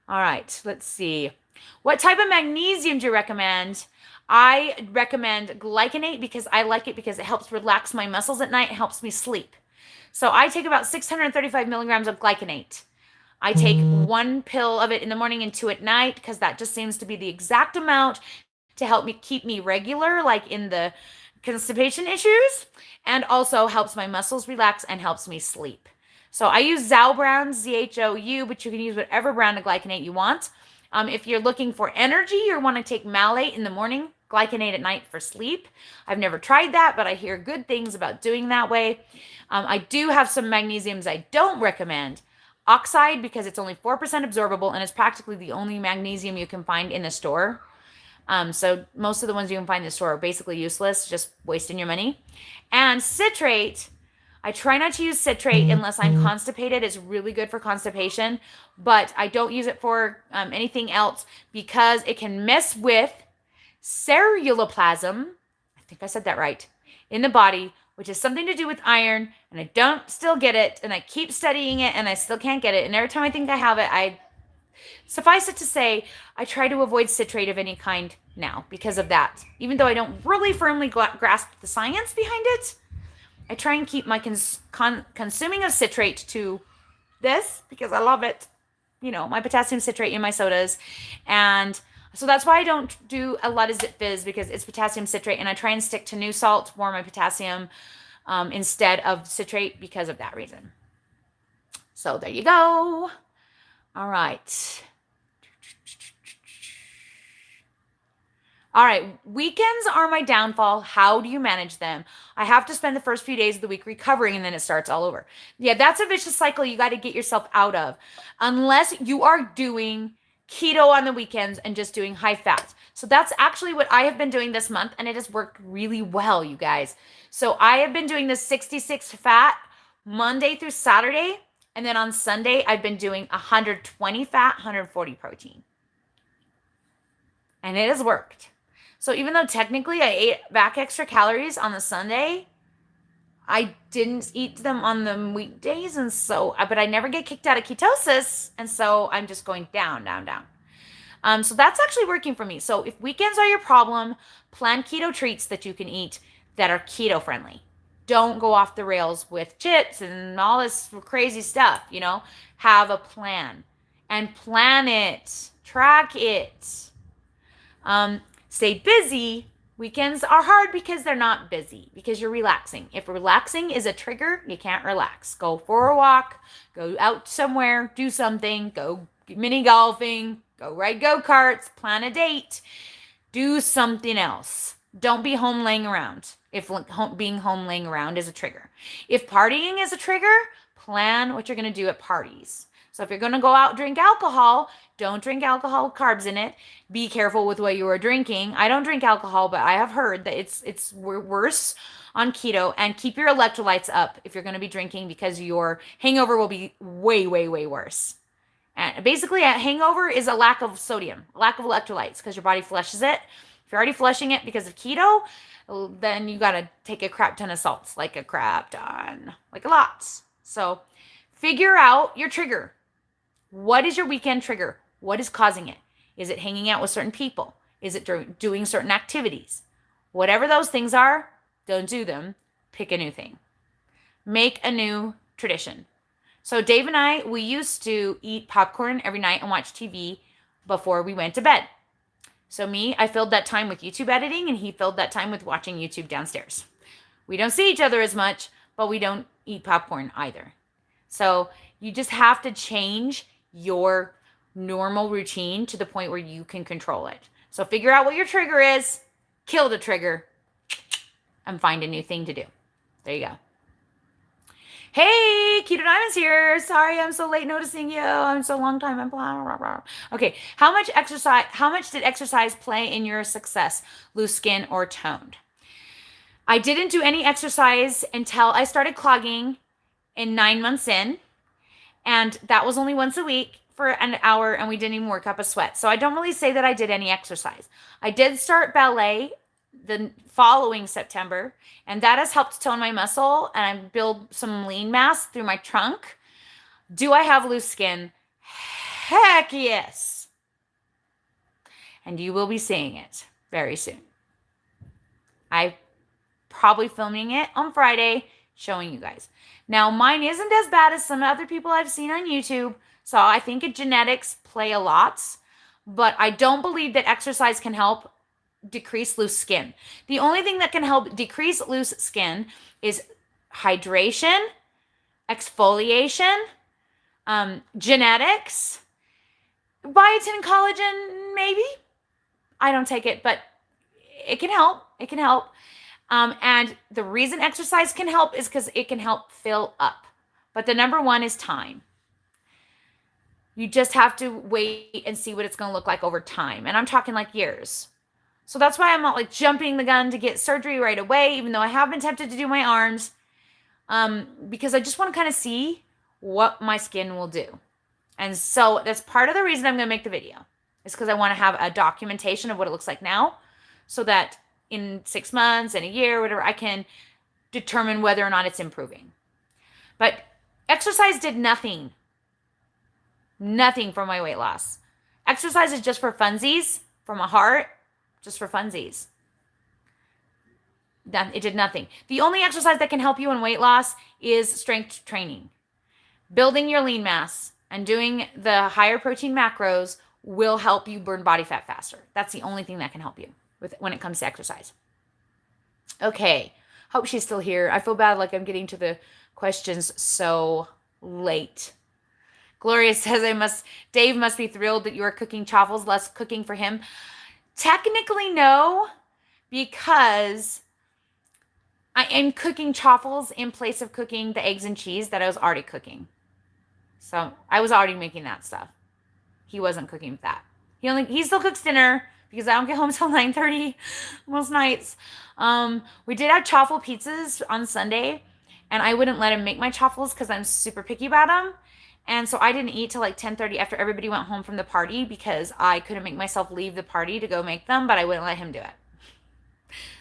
All right, let's see. What type of magnesium do you recommend? I recommend glycinate because I like it because it helps relax my muscles at night. It helps me sleep. So I take about 635 milligrams of glycinate. I take one pill of it in the morning and 2 at night because that just seems to be the exact amount to help me keep me regular, like in the constipation issues, and also helps my muscles relax and helps me sleep. So I use Zhou brand, ZHOU, but you can use whatever brand of glycinate you want. If you're looking for energy or want to take malate in the morning, glycinate at night for sleep. I've never tried that, but I hear good things about doing that way. I do have some magnesiums I don't recommend. Oxide, because it's only 4% absorbable and it's practically the only magnesium you can find in the store. So most of the ones you can find in the store are basically useless, just wasting your money. And citrate, I try not to use citrate unless I'm constipated. It's really good for constipation, but I don't use it for anything else because it can mess with ceruloplasm, I think I said that right, in the body, which is something to do with iron, and I don't still get it, and I keep studying it, and I still can't get it, and every time I think I have it, suffice it to say, I try to avoid citrate of any kind now because of that. Even though I don't really firmly grasp the science behind it, I try and keep my consuming of citrate to this because I love it. You know, my potassium citrate in my sodas. And so that's why I don't do a lot of Zip Fizz because it's potassium citrate. And I try and stick to new salt for my potassium instead of citrate because of that reason. So there you go. All right. All right, weekends are my downfall. How do you manage them? I have to spend the first few days of the week recovering and then it starts all over. Yeah, that's a vicious cycle you got to get yourself out of. Unless you are doing keto on the weekends and just doing high fats. So that's actually what I have been doing this month and it has worked really well, you guys. So I have been doing this 66 fat Monday through Saturday. And then on Sunday, I've been doing 120 fat, 140 protein. And it has worked. So even though technically I ate back extra calories on the Sunday, I didn't eat them on the weekdays. And so, but I never get kicked out of ketosis. And so I'm just going down, down, down. So that's actually working for me. So if weekends are your problem, plan keto treats that you can eat that are keto friendly. Don't go off the rails with chips and all this crazy stuff, you know, have a plan and plan it, track it. Stay busy. Weekends are hard because they're not busy, because you're relaxing. If relaxing is a trigger, you can't relax. Go for a walk, go out somewhere, do something, go mini golfing, go ride go-karts, plan a date, do something else. Don't be home laying around if being home laying around is a trigger. If partying is a trigger, plan what you're going to do at parties. So if you're going to go out and drink alcohol, don't drink alcohol with carbs in it. Be careful with what you are drinking. I don't drink alcohol, but I have heard that it's worse on keto. And keep your electrolytes up if you're going to be drinking, because your hangover will be way, way, way worse. And basically, a hangover is a lack of sodium, a lack of electrolytes, because your body flushes it. If you're already flushing it because of keto, then you got to take a crap ton of salts, like a crap ton, like a lot. So figure out your trigger. What is your weekend trigger? What is causing it? Is it hanging out with certain people? Is it doing certain activities? Whatever those things are, don't do them. Pick a new thing. Make a new tradition. So Dave and I, we used to eat popcorn every night and watch TV before we went to bed. So me, I filled that time with YouTube editing, and he filled that time with watching YouTube downstairs. We don't see each other as much, but we don't eat popcorn either. So you just have to change your normal routine to the point where you can control it. So figure out what your trigger is, kill the trigger, and find a new thing to do. There you go. Hey, Keto Diamonds here. Sorry, I'm so late noticing you. I'm so long time. I'm blah, blah, blah. Okay, how much did exercise play in your success? Loose skin or toned? I didn't do any exercise until I started clogging in 9 months in. And that was only once a week for an hour, and we didn't even work up a sweat. So I don't really say that I did any exercise. I did start ballet the following September, and that has helped tone my muscle and I build some lean mass through my trunk. Do I have loose skin? Heck yes. And you will be seeing it very soon. I probably filming it on Friday, showing you guys. Now, mine isn't as bad as some other people I've seen on YouTube, so I think genetics play a lot, but I don't believe that exercise can help decrease loose skin. The only thing that can help decrease loose skin is hydration, exfoliation, genetics, biotin and collagen, maybe. I don't take it, but it can help. It can help. And the reason exercise can help is because it can help fill up. But the number one is time. You just have to wait and see what it's going to look like over time. And I'm talking like years. So that's why I'm not like jumping the gun to get surgery right away, even though I have been tempted to do my arms, because I just want to kind of see what my skin will do. And so that's part of the reason I'm going to make the video, is because I want to have a documentation of what it looks like now, so that in 6 months, in a year, whatever, I can determine whether or not it's improving. But exercise did nothing for my weight loss. Exercise is just for funsies, for my heart, just for funsies. It did nothing. The only exercise that can help you in weight loss is strength training. Building your lean mass and doing the higher protein macros will help you burn body fat faster. That's the only thing that can help you when it comes to exercise. Okay, hope she's still here. I feel bad like I'm getting to the questions so late. Gloria says, Dave must be thrilled that you are cooking chaffles, less cooking for him. Technically, no, because I am cooking chaffles in place of cooking the eggs and cheese that I was already cooking. So I was already making that stuff. He wasn't cooking that. He still cooks dinner because I don't get home till 9:30 most nights. We did have chaffle pizzas on Sunday, and I wouldn't let him make my chaffles because I'm super picky about them. And so I didn't eat till like 10:30 after everybody went home from the party because I couldn't make myself leave the party to go make them, but I wouldn't let him do it.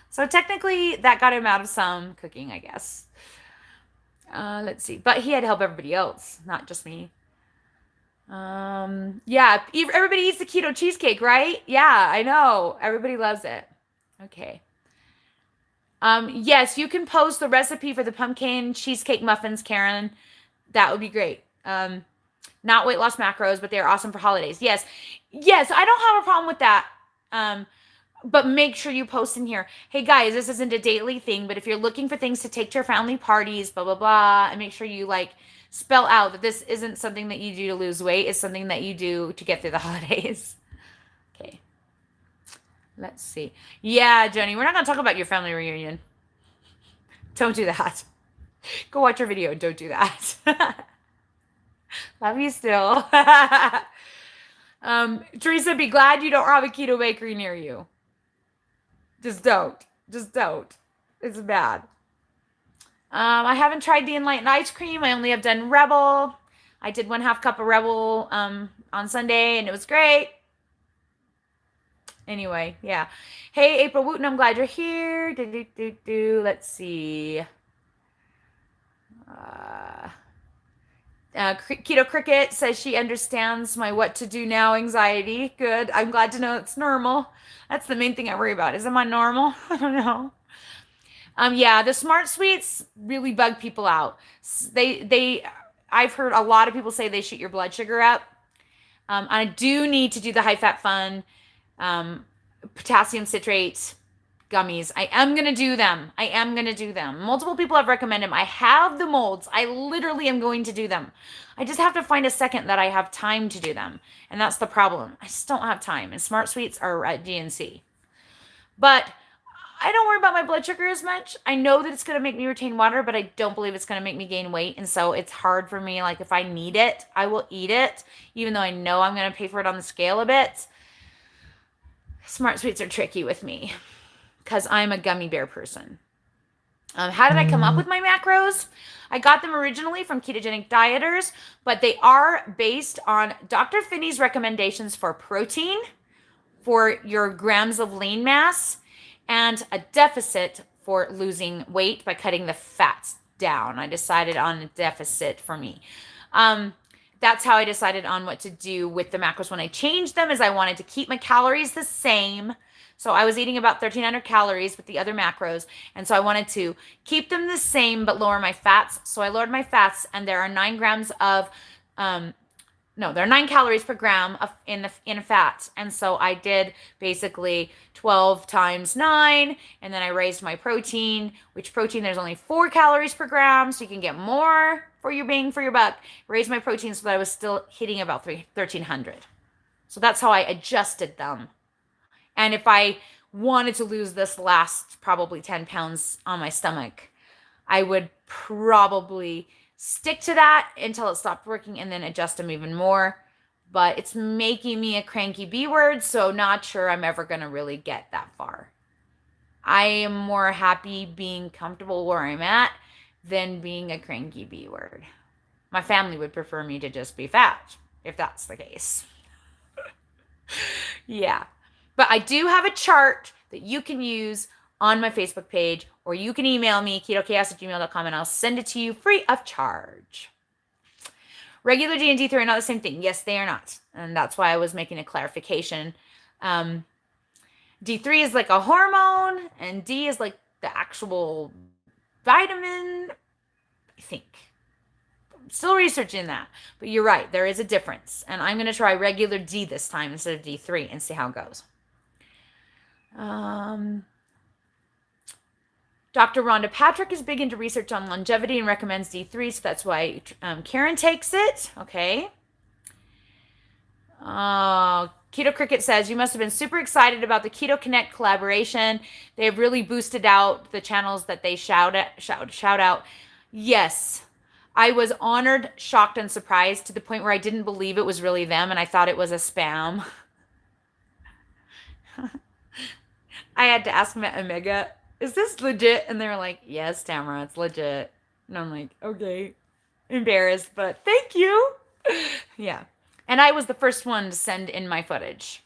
So technically that got him out of some cooking, I guess. Let's see. But he had to help everybody else, not just me. Yeah, everybody eats the keto cheesecake, right? Yeah, I know. Everybody loves it. Okay. Yes, you can post the recipe for the pumpkin cheesecake muffins, Karen. That would be great. Not weight loss macros, but they're awesome for holidays. Yes. Yes, I don't have a problem with that. But make sure you post in here. Hey guys, this isn't a daily thing, but if you're looking for things to take to your family parties, blah, blah, blah, and make sure you like spell out that this isn't something that you do to lose weight. It's something that you do to get through the holidays. Okay. Let's see. Yeah, Joni, we're not going to talk about your family reunion. Don't do that. Go watch your video. Don't do that. Love you still. Teresa, be glad you don't have a keto bakery near you. Just don't. Just don't. It's bad. I haven't tried the enlightened ice cream. I only have done Rebel. I did 1/2 cup of Rebel on Sunday, and it was great. Anyway, yeah. Hey, April Wooten, I'm glad you're here. Let's see. Keto Cricket says she understands my what to do now anxiety. Good. I'm glad to know it's normal. That's the main thing I worry about. Is am I normal? I don't know. Yeah, the smart sweets really bug people out. I've heard a lot of people say they shoot your blood sugar up. I do need to do the high fat fun, potassium citrate gummies. I am going to do them. Multiple people have recommended them. I have the molds. I literally am going to do them. I just have to find a second that I have time to do them. And that's the problem. I just don't have time. And smart sweets are at GNC. But I don't worry about my blood sugar as much. I know that it's going to make me retain water, but I don't believe it's going to make me gain weight. And so it's hard for me. Like if I need it, I will eat it, even though I know I'm going to pay for it on the scale a bit. Smart sweets are tricky with me because I'm a gummy bear person. How did I come up with my macros? I got them originally from ketogenic dieters, but they are based on Dr. Finney's recommendations for protein, for your grams of lean mass, and a deficit for losing weight by cutting the fats down. I decided on a deficit for me. That's how I decided on what to do with the macros when I changed them, is I wanted to keep my calories the same. So I was eating about 1,300 calories with the other macros. And so I wanted to keep them the same, but lower my fats. So I lowered my fats, and there are 9 grams of, there are 9 calories per gram in a fat. And so I did basically 12 times 9. And then I raised my protein, which protein, there's only 4 calories per gram. So you can get more for your bang for your buck. Raised my protein so that I was still hitting about 1,300. So that's how I adjusted them. And if I wanted to lose this last probably 10 pounds on my stomach, I would probably stick to that until it stopped working and then adjust them even more. But it's making me a cranky B word, so not sure I'm ever going to really get that far. I am more happy being comfortable where I'm at than being a cranky B word. My family would prefer me to just be fat, if that's the case. Yeah. But I do have a chart that you can use on my Facebook page, or you can email me, ketochaos@gmail.com, and I'll send it to you free of charge. Regular D and D3 are not the same thing. Yes, they are not. And that's why I was making a clarification. D3 is like a hormone, and D is like the actual vitamin, I think. I'm still researching that. But you're right. There is a difference. And I'm going to try regular D this time instead of D3 and see how it goes. Dr. Rhonda Patrick is big into research on longevity and recommends D3, so that's why Karen takes it. Okay. Keto Cricket says, you must have been super excited about the Keto Connect collaboration. They have really boosted out the channels that they shout out. Yes. I was honored, shocked, and surprised to the point where I didn't believe it was really them and I thought it was a spam. I had to ask them at Omega, is this legit? And they were like, yes, Tamra, it's legit. And I'm like, okay. Embarrassed, but thank you. Yeah. And I was the first one to send in my footage.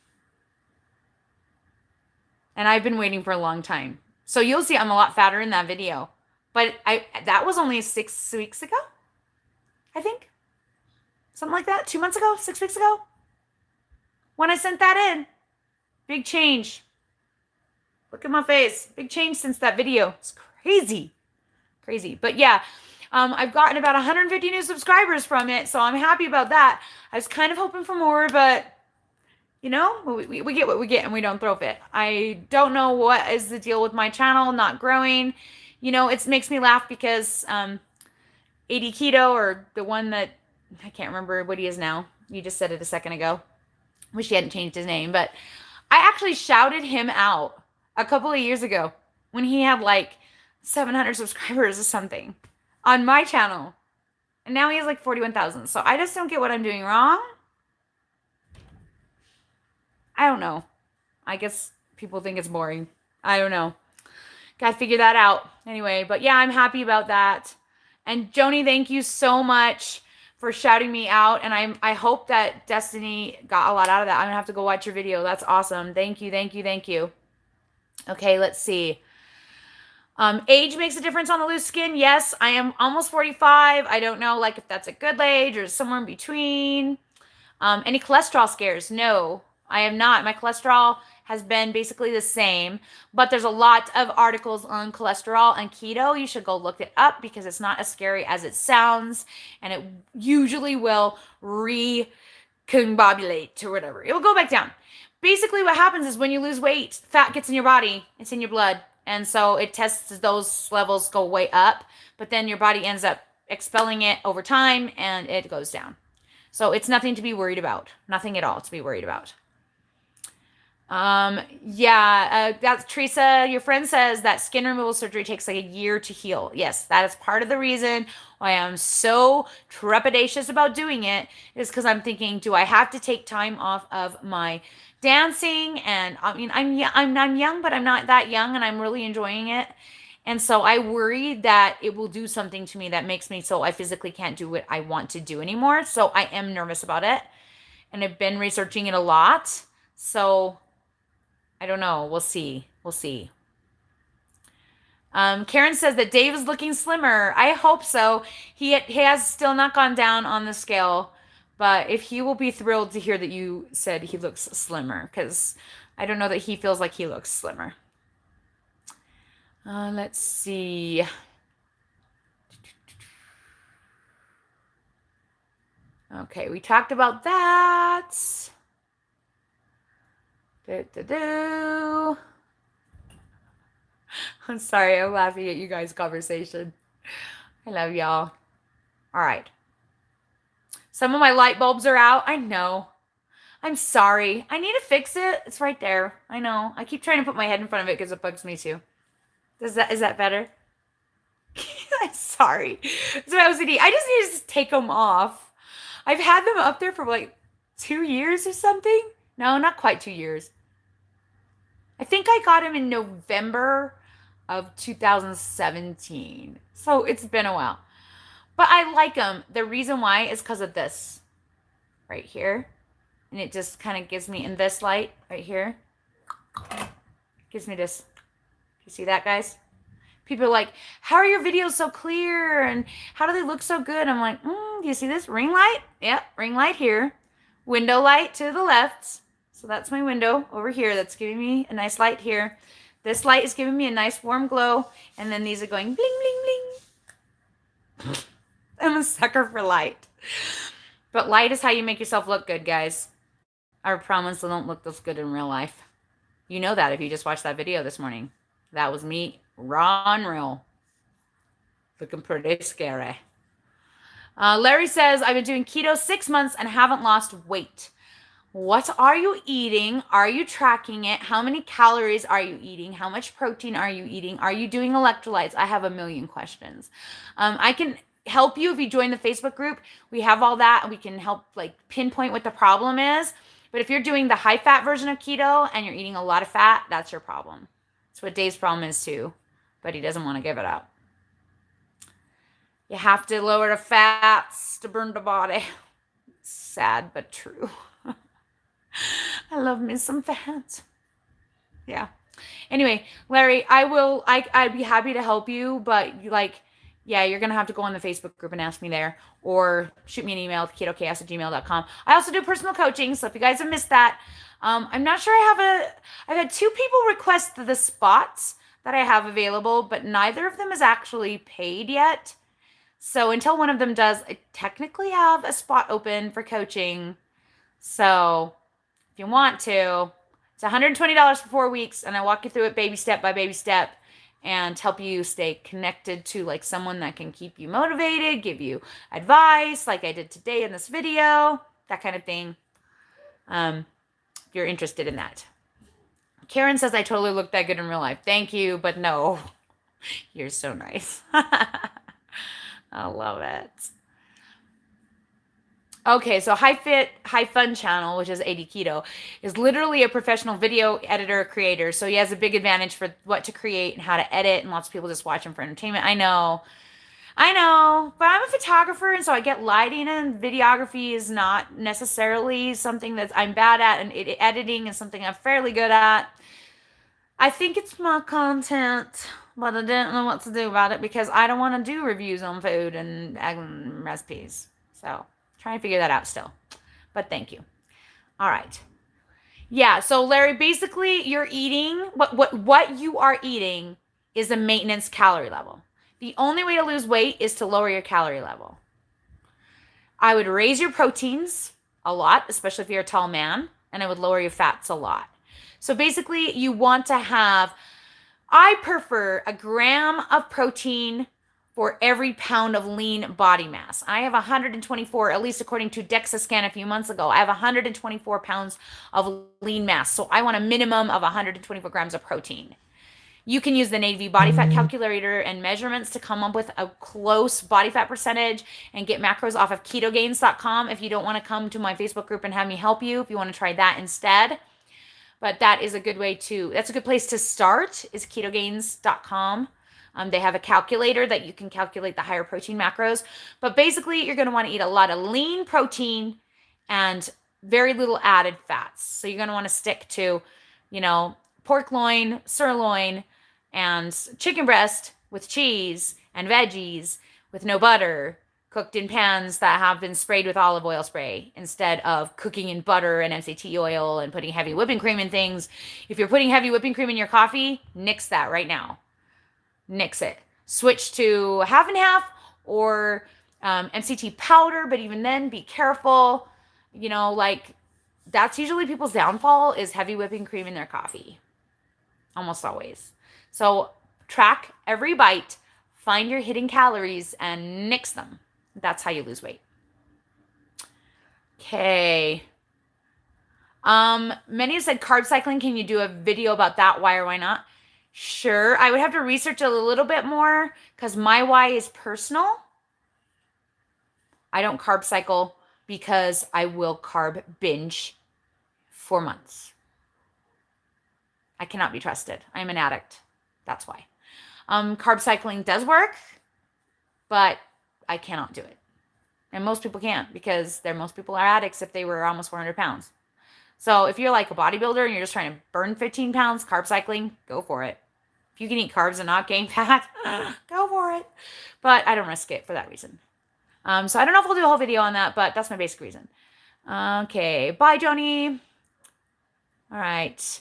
And I've been waiting for a long time. So you'll see I'm a lot fatter in that video. But that was only 6 weeks ago, I think. Something like that. 2 months ago, 6 weeks ago. When I sent that in. Big change. Look at my face. Big change since that video. It's crazy. Crazy. But yeah, I've gotten about 150 new subscribers from it, so I'm happy about that. I was kind of hoping for more, but you know, we get what we get and we don't throw a fit. I don't know what is the deal with my channel not growing. You know, it makes me laugh because 80 Keto, or the one that, I can't remember what he is now. You just said it a second ago. Wish he hadn't changed his name, but I actually shouted him out a couple of years ago when he had like 700 subscribers or something on my channel. And now he has like 41,000. So I just don't get what I'm doing wrong. I don't know. I guess people think it's boring. I don't know. Gotta figure that out. Anyway, but yeah, I'm happy about that. And Joni, thank you so much for shouting me out. And I hope that Destiny got a lot out of that. I'm gonna have to go watch your video. That's awesome. Thank you, thank you, thank you. Okay, let's see. Age makes a difference on the loose skin. Yes, I am almost 45. I don't know, like, if that's a good age or somewhere in between. Any cholesterol scares? No, I am not. My cholesterol has been basically the same, but there's a lot of articles on cholesterol and keto. You should go look it up because it's not as scary as it sounds, and it usually will recombobulate or whatever. It will go back down. Basically, what happens is when you lose weight, fat gets in your body, it's in your blood. And so it tests those levels go way up, but then your body ends up expelling it over time and it goes down. So it's nothing to be worried about. Nothing at all to be worried about. That's Teresa. Your friend says that skin removal surgery takes like a year to heal. Yes, that is part of the reason why I'm so trepidatious about doing it, is because I'm thinking, do I have to take time off of my dancing? And I mean, I'm young, but I'm not that young, and I'm really enjoying it. And so I worry that it will do something to me that makes me so I physically can't do what I want to do anymore. So I am nervous about it, and I've been researching it a lot. So I don't know. We'll see. We'll see. Karen says that Dave is looking slimmer. I hope so. He has still not gone down on the scale, but if he will be thrilled to hear that you said he looks slimmer, because I don't know that he feels like he looks slimmer. Let's see. Okay, we talked about that. I'm sorry, I'm laughing at you guys' conversation. I love y'all. All right. Some of my light bulbs are out. I know. I'm sorry. I need to fix it. It's right there. I know. I keep trying to put my head in front of it because it bugs me too. Is that better? I'm sorry. It's my OCD. I just need to just take them off. I've had them up there for like 2 years or something. No, not quite 2 years. I think I got him in November of 2017. So it's been a while. But I like them. The reason why is because of this right here. And it just kind of gives me, in this light right here, gives me this. You see that, guys? People are like, how are your videos so clear? And how do they look so good? I'm like, do you see this ring light? Yep, ring light here. Window light to the left. So that's my window over here. That's giving me a nice light here. This light is giving me a nice warm glow. And then these are going bling, bling, bling. I'm a sucker for light. But light is how you make yourself look good, guys. I promise I don't look this good in real life. You know that if you just watched that video this morning. That was me, raw and real. Looking pretty scary. Larry says, I've been doing keto 6 months and haven't lost weight. What are you eating? Are you tracking it? How many calories are you eating? How much protein are you eating? Are you doing electrolytes? I have a million questions. I can help you if you join the Facebook group. We have all that and we can help like pinpoint what the problem is. But if you're doing the high fat version of keto and you're eating a lot of fat, that's your problem. That's what Dave's problem is too, but he doesn't want to give it up. You have to lower the fats to burn the body. Sad but true. I love me some fats. Yeah. Anyway, Larry, I'd be happy to help you, but yeah, you're gonna have to go on the Facebook group and ask me there, or shoot me an email at ketochaos@gmail.com. I also do personal coaching, so if you guys have missed that, I'm not sure I've had 2 people request the spots that I have available, but neither of them is actually paid yet. So until one of them does, I technically have a spot open for coaching. So if you want to, it's $120 for 4 weeks, and I walk you through it baby step by baby step and help you stay connected to like someone that can keep you motivated, give you advice like I did today in this video, that kind of thing. If you're interested in that. Karen says I totally look that good in real life. Thank you, but no. You're so nice. I love it. Okay, so High Fit, High Fun channel, which is AD Keto, is literally a professional video editor creator. So he has a big advantage for what to create and how to edit, and lots of people just watch him for entertainment. I know, but I'm a photographer, and so I get lighting, and videography is not necessarily something that I'm bad at, and editing is something I'm fairly good at. I think it's my content, but I didn't know what to do about it because I don't want to do reviews on food and recipes. So trying to figure that out still, but thank you. All right. Yeah. So Larry, basically you're eating what you are eating is a maintenance calorie level. The only way to lose weight is to lower your calorie level. I would raise your proteins a lot, especially if you're a tall man, and I would lower your fats a lot. So basically you want to have, I prefer a gram of protein for every pound of lean body mass. I have 124, at least according to DEXA scan a few months ago, I have 124 pounds of lean mass. So I want a minimum of 124 grams of protein. You can use the Navy body fat calculator and measurements to come up with a close body fat percentage and get macros off of ketogains.com if you don't want to come to my Facebook group and have me help you, if you want to try that instead. But that is a good way that's a good place to start, is ketogains.com. They have a calculator that you can calculate the higher protein macros. But basically, you're going to want to eat a lot of lean protein and very little added fats. So you're going to want to stick to, pork loin, sirloin, and chicken breast with cheese and veggies with no butter, cooked in pans that have been sprayed with olive oil spray instead of cooking in butter and MCT oil and putting heavy whipping cream in things. If you're putting heavy whipping cream in your coffee, nix that right now. Nix it. Switch to half and half or MCT powder, but even then, be careful. That's usually people's downfall, is heavy whipping cream in their coffee. Almost always. So track every bite, find your hidden calories, and nix them. That's how you lose weight. Okay. Many have said carb cycling. Can you do a video about that? Why or why not? Sure. I would have to research a little bit more because my why is personal. I don't carb cycle because I will carb binge for months. I cannot be trusted. I'm an addict. That's why. Carb cycling does work, but I cannot do it. And most people can't because most people are addicts if they were almost 400 pounds. So if you're like a bodybuilder and you're just trying to burn 15 pounds, carb cycling, go for it. If you can eat carbs and not gain fat, go for it. But I don't risk it for that reason. So I don't know if we'll do a whole video on that, but that's my basic reason. Okay. Bye, Joni. All right.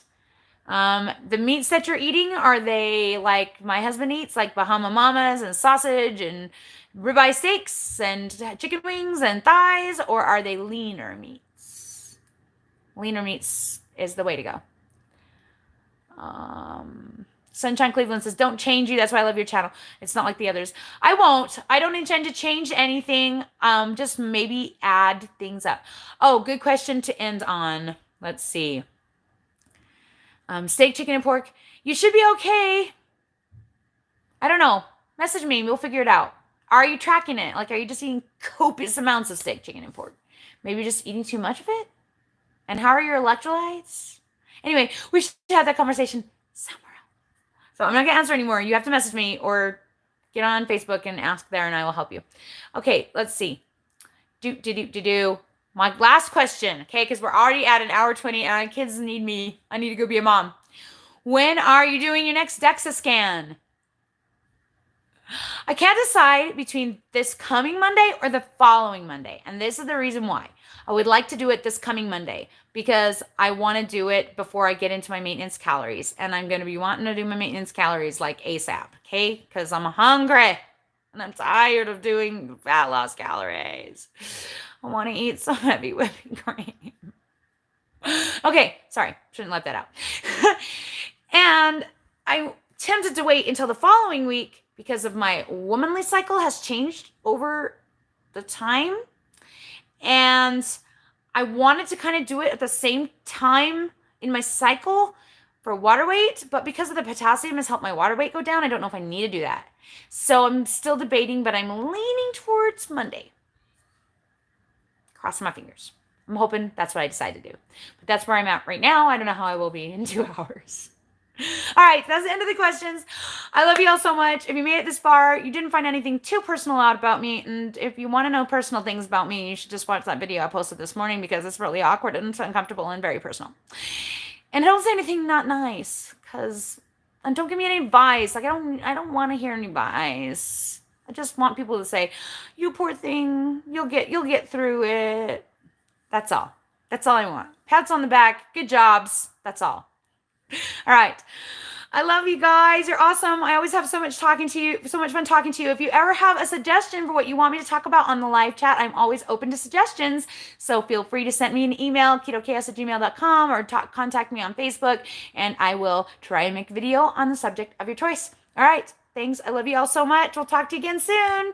The meats that you're eating, are they like my husband eats, like Bahama Mamas and sausage and ribeye steaks and chicken wings and thighs, or are they leaner meats? Leaner meats is the way to go. Sunshine Cleveland says, don't change you. That's why I love your channel. It's not like the others. I won't. I don't intend to change anything. Just maybe add things up. Oh, good question to end on. Let's see. Steak, chicken, and pork. You should be okay. I don't know. Message me. We'll figure it out. Are you tracking it? Like, are you just eating copious amounts of steak, chicken, and pork? Maybe just eating too much of it? And how are your electrolytes? Anyway, we should have that conversation somewhere else. So I'm not going to answer anymore. You have to message me or get on Facebook and ask there, and I will help you. Okay, let's see. My last question, okay, because we're already at 1:20 and my kids need me. I need to go be a mom. When are you doing your next DEXA scan? I can't decide between this coming Monday or the following Monday. And this is the reason why. I would like to do it this coming Monday because I want to do it before I get into my maintenance calories. And I'm going to be wanting to do my maintenance calories like ASAP, okay? Because I'm hungry and I'm tired of doing fat loss calories. I want to eat some heavy whipping cream. Okay, sorry. Shouldn't let that out. And I'm tempted to wait until the following week because of my womanly cycle has changed over the time. And I wanted to kind of do it at the same time in my cycle for water weight, but because of the potassium has helped my water weight go down, I don't know if I need to do that. So I'm still debating, but I'm leaning towards Monday. Crossing my fingers. I'm hoping that's what I decide to do. But that's where I'm at right now. I don't know how I will be in 2 hours. All right, that's the end of the questions. I love you all so much. If you made it this far, you didn't find anything too personal out about me, and if you want to know personal things about me, you should just watch that video I posted this morning because it's really awkward and uncomfortable and very personal. And don't say anything not nice, and don't give me any advice. Like I don't want to hear any advice. I just want people to say, "You poor thing, you'll get through it." That's all. That's all I want. Pats on the back. Good jobs. That's all. All right. I love you guys. You're awesome. I always have so much fun talking to you. If you ever have a suggestion for what you want me to talk about on the live chat, I'm always open to suggestions. So feel free to send me an email, ketochaos@gmail.com, or contact me on Facebook, and I will try and make a video on the subject of your choice. All right. Thanks. I love you all so much. We'll talk to you again soon.